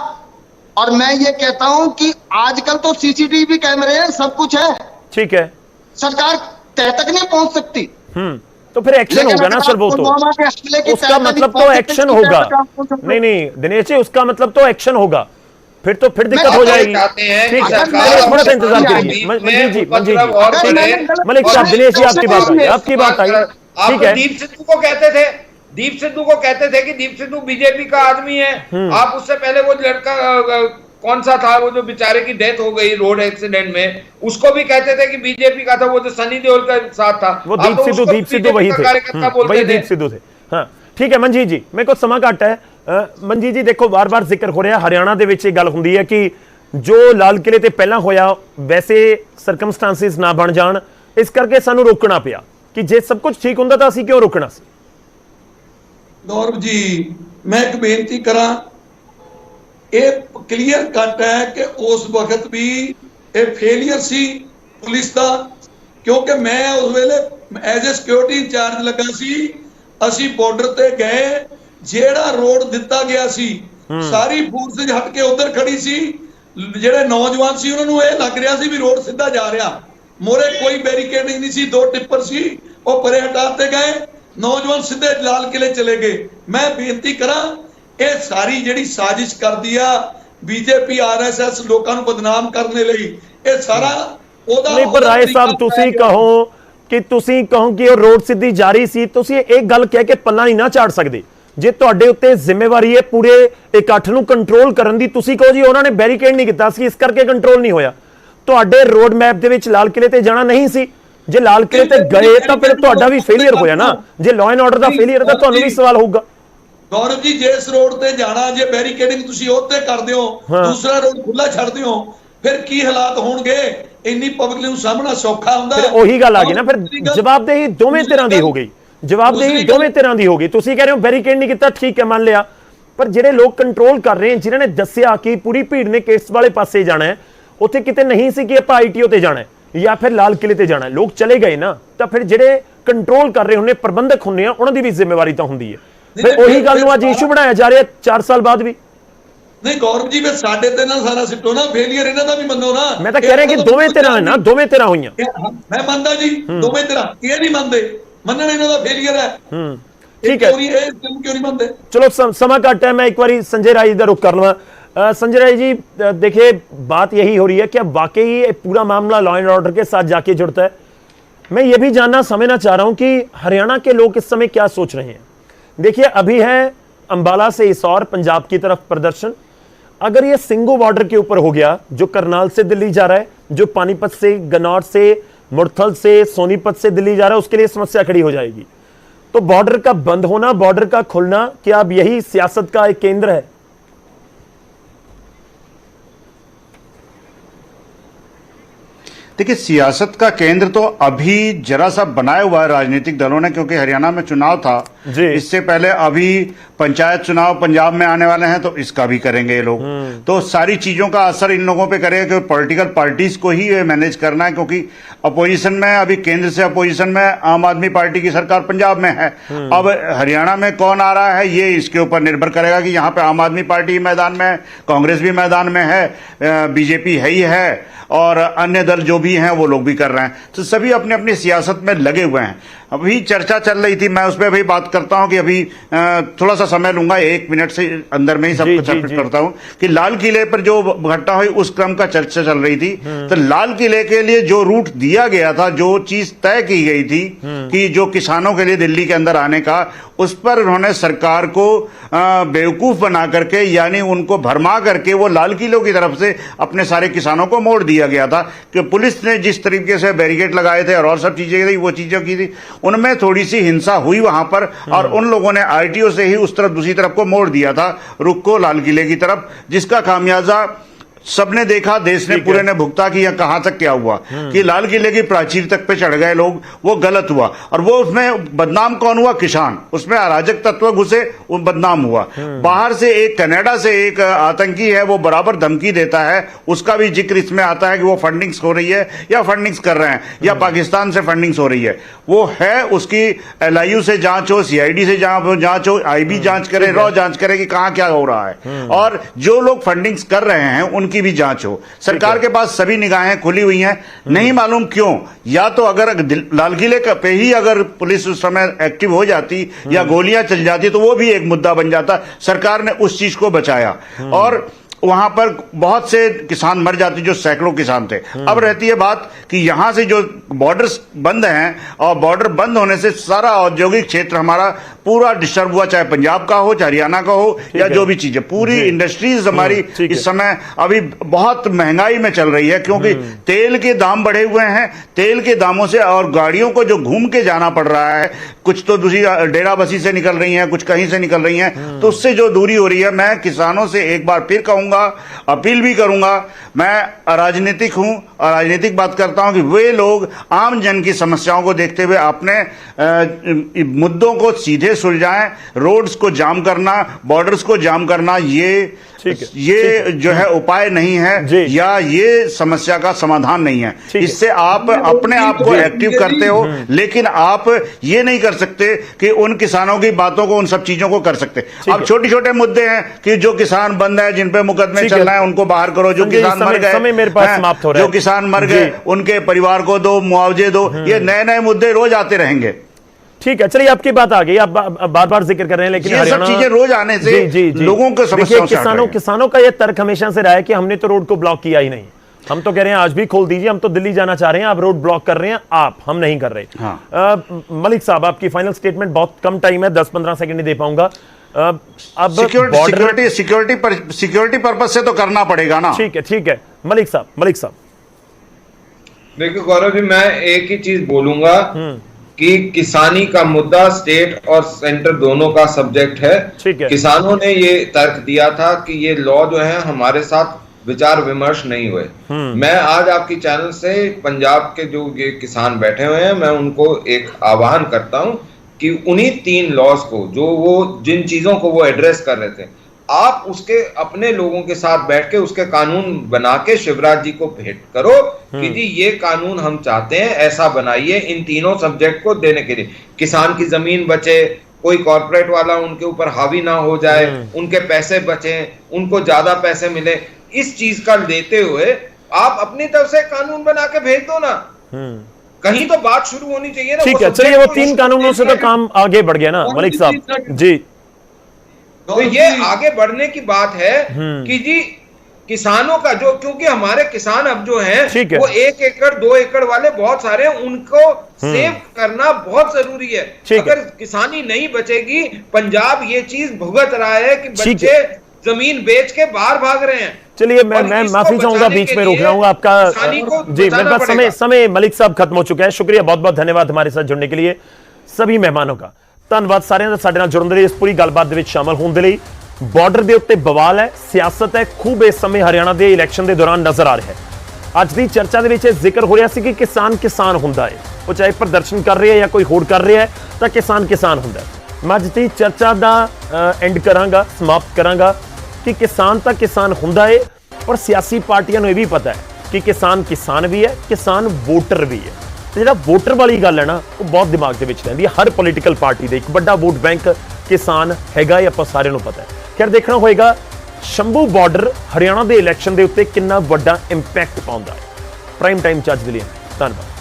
Speaker 3: और मैं ये कहता हूं कि आजकल तो सीसीटीवी कैमरे हैं, सब कुछ है,
Speaker 1: ठीक है,
Speaker 3: सरकार तय तक नहीं पहुंच सकती।
Speaker 1: तो फिर एक्शन होगा ना सर, वो तो उसका मतलब तो एक्शन होगा। नहीं दिनेश जी, उसका मतलब तो एक्शन होगा, फिर तो फिर दिक्कत हो जाएगी। ठीक है, थोड़ा सा इंतजार कीजिए मंजीत जी। मलिक साहब, दिनेश जी आपकी बात आई, ठीक है।
Speaker 2: दीप सिद्धू को कहते थे कि दीप सिद्धू बीजेपी का आदमी है। आप उससे पहले वो लड़का कौन सा था, वो जो बेचारे की डेथ हो गई रोड एक्सीडेंट में, उसको भी कहते थे कि बीजेपी का था, वो जो सनी देओल का साथ था।
Speaker 1: वो दीप सिद्धू वही थे, दीप सिद्धू थे। हाँ ठीक है मंजीत जी, मेरे को समा घट है। मंजीत जी देखो, बार बार जिक्र हो रहा हरियाणा ਦੇ ਵਿੱਚ ਇਹ ਗੱਲ ਹੁੰਦੀ ਹੈ ਕਿ ਜੋ ਲਾਲ ਕਿਲੇ ਤੇ ਪਹਿਲਾਂ ਹੋਇਆ ਵੈਸੇ ਸਰਕਮਸਟੈਂਸਿਸ ਨਾ ਬਣ ਜਾਣ, ਇਸ ਕਰਕੇ ਸਾਨੂੰ ਰੋਕਣਾ ਪਿਆ ਕਿ ਜੇ ਸਭ ਕੁਝ ਠੀਕ ਹੁੰਦਾ ਤਾਂ ਅਸੀਂ ਕਿਉਂ ਰੋਕਣਾ ਸੀ?
Speaker 4: गौरव जी, मैं एक बेनती करा, क्लीयर कट है कि उस वक्त भी फेलियर सी पुलिस का, क्योंकि मैं उस वेले एज ए सिक्योरिटी इंचार्ज लगा सी। असी बॉर्डर ते गए, जेड़ा रोड दिता गया सी सारी फोर्सेज हट के उधर खड़ी सी। जेड़े नौजवान सी उन्होंने ये लग रहा सी भी रोड सीधा जा रहा, मोरे कोई बैरिकेडिंग नहीं सी, 2 टिप्पर सी, वो परे हटाते गए, नौजवान सीधे लाल किले चले गए। मैं बेनती करा, ये सारी जेड़ी साजिश कर दिया बीजेपी आरएसएस लोगों को बदनाम करने लई, ये सारा
Speaker 1: नहीं, पर राय साहब तुसी कहो कि ਉਹ ਰੋਡ ਸਿੱਧੀ ਜਾਰੀ ਸੀ, ਤੁਸੀਂ ਇੱਕ ਗੱਲ ਕਹਿ ਕੇ ਪੱਲਾ ਨਹੀਂ ਨਾ ਝਾੜ ਸਕਦੇ। ਜੇ ਤੁਹਾਡੇ ਉੱਤੇ ਜ਼ਿੰਮੇਵਾਰੀ ਹੈ ਪੂਰੇ ਇਕੱਠ ਨੂੰ ਕੰਟਰੋਲ ਕਰਨ ਦੀ, ਤੁਸੀਂ ਕਹੋ ਜੀ ਉਹਨਾਂ ਨੇ ਬੈਰੀਕੇਡ ਨਹੀਂ ਕੀਤਾ ਸੀ ਇਸ ਕਰਕੇ ਕੰਟਰੋਲ ਨਹੀਂ ਹੋਇਆ। ਤੁਹਾਡੇ ਰੋਡ ਮੈਪ ਦੇ ਵਿੱਚ ਲਾਲ ਕਿਲੇ ਤੇ ਜਾਣਾ ਨਹੀਂ ਸੀ, ਜੇ ਲਾਲ ਕਿਲੇ ਤੇ ਗਏ ਤਾਂ ਫਿਰ ਤੁਹਾਡਾ ਵੀ ਫੇਲਿਅਰ ਹੋਇਆ ਨਾ। ਜੇ law and order the failure ਤਾਂ ਤੁਹਾਨੂੰ ਵੀ ਸਵਾਲ ਹੋਊਗਾ।
Speaker 4: गौरव जी, जिस रोड ते जाना, जे बैरिकेडिंग तुसी उत्ते करदे हो, दूसरा रोड खुला छड्डदे हो, फिर की हालात होणगे? इन्नी पब्लिक ਨੂੰ ਸਾਹਮਣਾ ਸੌਖਾ ਹੁੰਦਾ।
Speaker 1: ਫਿਰ ਉਹੀ ਗੱਲ ਆ ਗਈ ਨਾ, ਫਿਰ ਜਵਾਬਦੇਹੀ ਦੋਵੇਂ ਤਰ੍ਹਾਂ ਦੀ ਹੋ ਗਈ। ਜਵਾਬਦੇਹੀ ਦੋਵੇਂ ਤਰ੍ਹਾਂ ਦੀ ਹੋ ਗਈ। ਤੁਸੀਂ ਕਹਿ ਰਹੇ ਹੋ ਬੈਰੀਕੇਡ ਨਹੀਂ ਕੀਤਾ, ਠੀਕ ਹੈ ਮੰਨ ਲਿਆ, ਪਰ ਜਿਹੜੇ ਲੋਕ ਕੰਟਰੋਲ ਕਰ ਰਹੇ ਜਿਨ੍ਹਾਂ ਨੇ ਦੱਸਿਆ ਕਿ ਪੂਰੀ ਭੀੜ ਨੇ ਕੇਸ ਵਾਲੇ ਪਾਸੇ ਜਾਣਾ ਹੈ, ਉੱਥੇ ਕਿਤੇ ਨਹੀਂ ਸੀ ਕਿ ਆਪਾਂ ਆਈਟੀਓ ਤੇ ਜਾਣਾ ਹੈ ਜਾਂ ਫਿਰ ਲਾਲ ਕਿਲੇ ਤੇ ਜਾਣਾ ਹੈ, ਲੋਕ ਚਲੇ ਗਏ ਨਾ, ਤਾਂ ਫਿਰ ਜਿਹੜੇ ਕੰਟਰੋਲ ਕਰ ਰਹੇ ਹੁੰਦੇ ਪ੍ਰਬੰਧਕ ਹੁੰਦੇ ਆ, ਉਹਨਾਂ ਦੀ ਵੀ ਜ਼ਿੰਮੇਵਾਰੀ ਤਾਂ ਹੁੰਦੀ ਹੈ। ਫਿਰ ਉਹੀ ਗੱਲ ਨੂੰ ਅੱਜ ਇਸ਼ੂ ਬਣਾਇਆ ਜਾ ਰਿਹਾ 4 ਸਾਲ ਬਾਅਦ ਵੀ।
Speaker 4: नहीं गौरव जी, फिर साडे ते ना सारा सिੱਟੋ ना, फेलियर ਇਹਨਾਂ ਦਾ ਵੀ ਮੰਨੋ ਨਾ।
Speaker 1: ਮੈਂ ਤਾਂ ਕਹਿ ਰਿਹਾ ਕਿ ਦੋਵੇਂ ਤਰ੍ਹਾਂ ਹੈ ਨਾ, ਦੋਵੇਂ ਤਰ੍ਹਾਂ ਹੋਈਆਂ।
Speaker 4: ਮੈਂ ਮੰਨਦਾ ਜੀ, ਦੋਵੇਂ ਤਰ੍ਹਾਂ। ਇਹ ਨਹੀਂ ਮੰਨਦੇ, ਮੰਨਣ ਇਹਨਾਂ ਦਾ ਫੇਲਿयर ਹੈ।
Speaker 1: ठीक है,
Speaker 4: क्यों नहीं मानते?
Speaker 1: चलो समा घट है, मैं एक बार संजय राय का रुख कर लवा। संजय राय जी देखिए, बात यही हो रही है कि अब वाकई पूरा मामला लॉ एंड ऑर्डर के साथ जाके जुड़ता है। मैं ये भी जानना समझना चाह रहा हूं कि हरियाणा के लोग इस समय क्या सोच रहे हैं। देखिए, अभी है अंबाला से इसौर पंजाब की तरफ प्रदर्शन, अगर ये सिंगू बॉर्डर के ऊपर हो गया, जो करनाल से दिल्ली जा रहा है, जो पानीपत से, गन्नौर से, मुरथल से, सोनीपत से दिल्ली जा रहा है, उसके लिए समस्या खड़ी हो जाएगी। तो बॉर्डर का बंद होना, बॉर्डर का खुलना, क्या अब यही सियासत का एक केंद्र है?
Speaker 5: देखिए, सियासत का केंद्र तो अभी जरा सा बनाया हुआ है राजनीतिक दलों ने, क्योंकि हरियाणा में चुनाव था जी। इससे पहले अभी पंचायत चुनाव पंजाब में आने वाले हैं, तो इसका भी करेंगे ये लोग। तो सारी चीजों का असर इन लोगों पे करेगा कि पॉलिटिकल पार्टीज को ही ये मैनेज करना है, क्योंकि अपोजिशन में अभी केंद्र से अपोजिशन में आम आदमी पार्टी की सरकार पंजाब में है। अब हरियाणा में कौन आ रहा है ये इसके ऊपर निर्भर करेगा कि यहाँ पे आम आदमी पार्टी मैदान में है, कांग्रेस भी मैदान में है, बीजेपी है ही है, और अन्य दल जो भी हैं वो लोग भी कर रहे हैं। तो सभी अपनी अपनी सियासत में लगे हुए हैं। अभी चर्चा चल रही थी, मैं उस पर अभी बात करता हूं कि अभी थोड़ा सा समय लूंगा, 1 मिनट से अंदर में ही सब कुछ सबमिट करता हूं कि लाल किले पर जो घटना हुई उस क्रम का चर्चा चल रही थी। तो लाल किले के लिए जो रूट दिया गया था, जो चीज तय की गई थी कि जो किसानों के लिए दिल्ली के अंदर आने का, उस पर उन्होंने सरकार को बेवकूफ बना करके, यानी उनको भरमा करके वो लाल किलों की तरफ से अपने सारे किसानों को मोड़ दिया गया था। कि पुलिस ने जिस तरीके से बैरिकेड लगाए थे और सब चीजें थी, वो चीजें की थी, उनमें थोड़ी सी हिंसा हुई वहां पर, और उन लोगों ने आरटीओ से ही उस तरफ दूसरी तरफ को मोड़ दिया था, रुख को लाल किले की तरफ, जिसका खामियाजा सबने देखा, देश ने पूरे ने भुगता कि यह कहां तक क्या हुआ कि लाल किले की प्राचीर तक पे चढ़ गए लोग, वो गलत हुआ। और वो उसमें बदनाम कौन हुआ? किसान। उसमें अराजक तत्व घुसे, वो बदनाम हुआ। बाहर से एक कनाडा से एक आतंकी है, वो बराबर धमकी देता है, उसका भी जिक्र इसमें आता है कि वो फंडिंग्स हो रही है या फंडिंग्स कर रहे हैं या पाकिस्तान से फंडिंग्स हो रही है। वो है, उसकी LIU से जांच हो, CID से जांच हो, IB जांच करे, रॉ जांच करे कि कहां क्या हो रहा है, और जो लोग फंडिंग्स कर रहे हैं उनकी भी जांच हो। सरकार के पास सभी निगाहें खुली हुई हैं। नहीं मालूम क्यों, या तो अगर लाल किले पे ही अगर पुलिस उस समय एक्टिव हो जाती या गोलियां चल जाती तो वो भी एक मुद्दा बन जाता। सरकार ने उस चीज को बचाया और वहां पर बहुत से किसान मर जाते, जो सैकड़ों किसान थे। अब रहती है बात कि यहां से जो बॉर्डर्स बंद हैं, और बॉर्डर बंद होने से सारा औद्योगिक क्षेत्र हमारा पूरा डिस्टर्ब हुआ, चाहे पंजाब का हो, चाहे हरियाणा का हो, या जो भी चीजें, पूरी इंडस्ट्रीज हमारी इस समय अभी बहुत महंगाई में चल रही है, क्योंकि तेल के दाम बढ़े हुए हैं। तेल के दामों से और गाड़ियों को जो घूम के जाना पड़ रहा है, कुछ तो दूसरी डेराबस्सी से निकल रही हैं, कुछ कहीं से निकल रही हैं, तो उससे जो दूरी हो रही है, मैं किसानों से एक बार फिर कहूंगा, अपील भी करूंगा। मैं राजनीतिक हूं और राजनीतिक बात करता हूं कि वे लोग आम जन की समस्याओं को देखते हुए अपने मुद्दों को सीधे सुलझाएं। रोड्स को जाम करना, बॉर्डर्स को जाम करना, ये जो है उपाय नहीं है, या ये समस्या का समाधान नहीं है। इससे आप अपने आप को एक्टिव करते हो, लेकिन आप ये नहीं कर सकते कि उन किसानों की बातों को, उन सब चीजों को कर सकते। अब छोटे छोटे मुद्दे हैं कि जो किसान बंद है, जिन पे मुकदमे चल रहे हैं, उनको बाहर करो। जो किसान मर गए, जो किसान मर गए, उनके परिवार को दो, मुआवजे दो। ये नए नए मुद्दे रोज आते रहेंगे।
Speaker 1: ठीक है, चलिए आपकी बात आ गई, आप बार बार जिक्र कर रहे हैं, लेकिन
Speaker 5: ये सब चीजें रोज आने से लोगों को समस्याओं से
Speaker 1: किसानों का यह तर्क हमेशा से रहा है कि हमने तो रोड को ब्लॉक किया ही नहीं। हम तो कह रहे हैं आज भी खोल दीजिए, हम तो दिल्ली जाना चाह रहे हैं, आप रोड ब्लॉक कर रहे हैं, हम नहीं कर रहे। मलिक साहब, आपकी फाइनल स्टेटमेंट, बहुत कम टाइम है, 10-15 सेकंड नहीं दे पाऊंगा। अब
Speaker 5: सिक्योरिटी पर्पस से तो करना पड़ेगा ना।
Speaker 1: ठीक है मलिक साहब।
Speaker 2: देखिए गौरव जी, मैं एक ही चीज बोलूंगा कि किसानी का मुद्दा स्टेट और सेंटर दोनों का सब्जेक्ट है। किसानों ने ये तर्क दिया था कि ये लॉ जो है हमारे साथ विचार विमर्श नहीं हुए। मैं आज आपकी चैनल से पंजाब के जो ये किसान बैठे हुए हैं, मैं उनको एक आह्वान करता हूं कि उन्हीं 3 लॉज को, जो वो जिन चीजों को वो एड्रेस कर रहे थे, आप उसके अपने लोगों के साथ बैठ के उसके कानून बना के शिवराज जी को भेंट करो कि जी ये कानून हम चाहते हैं, ऐसा बनाइए इन तीनों सब्जेक्ट को देने के लिए। किसान की जमीन बचे, कोई कॉर्पोरेट वाला उनके ऊपर हावी ना हो जाए, उनके पैसे बचे, उनको ज्यादा पैसे मिले, इस चीज का लेते हुए आप अपनी तरफ से कानून बना के भेज दो ना। कहीं तो बात शुरू होनी चाहिए ना।
Speaker 1: ठीक है, चलिए वो 3 कानूनों से तो काम आगे बढ़ गया ना मलिक साहब जी।
Speaker 2: तो ये आगे बढ़ने की बात है कि जी किसानों का जो, क्योंकि हमारे किसान अब जो हैं वो 1 एकड़ 2 एकड़ वाले बहुत सारे हैं, उनको सेव करना बहुत जरूरी है। अगर किसानी नहीं बचेगी, पंजाब ये चीज भुगत रहा है कि बच्चे जमीन बेच के बाहर भाग रहे हैं।
Speaker 1: चलिए मैं माफी चाहूंगा, बीच में रोक रहा हूं आपका जी। मेरे पास समय मलिक साहब खत्म हो चुका है। शुक्रिया, बहुत बहुत धन्यवाद हमारे साथ जुड़ने के लिए सभी मेहमानों का। ਧੰਨਵਾਦ ਸਾਰਿਆਂ ਦਾ ਸਾਡੇ ਨਾਲ ਜੁੜਨ ਦੇ ਲਈ, ਇਸ ਪੂਰੀ ਗੱਲਬਾਤ ਦੇ ਵਿੱਚ ਸ਼ਾਮਲ ਹੋਣ ਦੇ ਲਈ। ਬਾਰਡਰ ਦੇ ਉੱਤੇ ਬਵਾਲ ਹੈ, ਸਿਆਸਤ ਹੈ, ਖੂਬ ਇਸ ਸਮੇਂ ਹਰਿਆਣਾ ਦੇ ਇਲੈਕਸ਼ਨ ਦੇ ਦੌਰਾਨ ਨਜ਼ਰ ਆ ਰਿਹਾ ਹੈ। ਅੱਜ ਦੀ ਚਰਚਾ ਦੇ ਵਿੱਚ ਜ਼ਿਕਰ ਹੋ ਰਿਹਾ ਸੀ ਕਿ ਕਿਸਾਨ ਹੁੰਦਾ ਹੈ, ਉਹ ਚਾਹੇ ਪ੍ਰਦਰਸ਼ਨ ਕਰ ਰਿਹਾ ਹੈ ਜਾਂ ਕੋਈ ਹੋਰ ਕਰ ਰਿਹਾ ਹੈ, ਤਾਂ ਕਿਸਾਨ ਹੁੰਦਾ ਹੈ। ਮੈਂ ਅੱਜ ਦੀ ਚਰਚਾ ਦਾ ਐਂਡ ਕਰਾਂਗਾ, ਸਮਾਪਤ ਕਰਾਂਗਾ ਕਿ ਕਿਸਾਨ ਤਾਂ ਕਿਸਾਨ ਹੁੰਦਾ ਹੈ, ਪਰ ਸਿਆਸੀ ਪਾਰਟੀਆਂ ਨੂੰ ਇਹ ਵੀ ਪਤਾ ਹੈ ਕਿ ਕਿਸਾਨ ਵੀ ਹੈ, ਕਿਸਾਨ ਵੋਟਰ ਵੀ ਹੈ। ਜਿਹੜਾ ਵੋਟਰ ਵਾਲੀ ਗੱਲ ਹੈ ਨਾ, ਉਹ ਬਹੁਤ ਦਿਮਾਗ ਦੇ ਵਿੱਚ ਰਹਿੰਦੀ ਹੈ। ਹਰ ਪੋਲੀਟੀਕਲ ਪਾਰਟੀ ਦੇ ਇੱਕ ਵੱਡਾ ਵੋਟ ਬੈਂਕ ਕਿਸਾਨ ਹੈਗਾ, ਇਹ ਆਪਾਂ ਸਾਰਿਆਂ ਨੂੰ ਪਤਾ ਹੈ। ਖੈਰ ਦੇਖਣਾ ਹੋਏਗਾ ਸ਼ੰਭੂ ਬਾਰਡਰ ਹਰਿਆਣਾ ਦੇ ਇਲੈਕਸ਼ਨ ਦੇ ਉੱਤੇ ਕਿੰਨਾ ਵੱਡਾ ਇੰਪੈਕਟ ਪਾਉਂਦਾ ਹੈ। ਪ੍ਰਾਈਮ ਟਾਈਮ ਚ ਅੱਜ ਦੇ ਲਈ ਧੰਨਵਾਦ।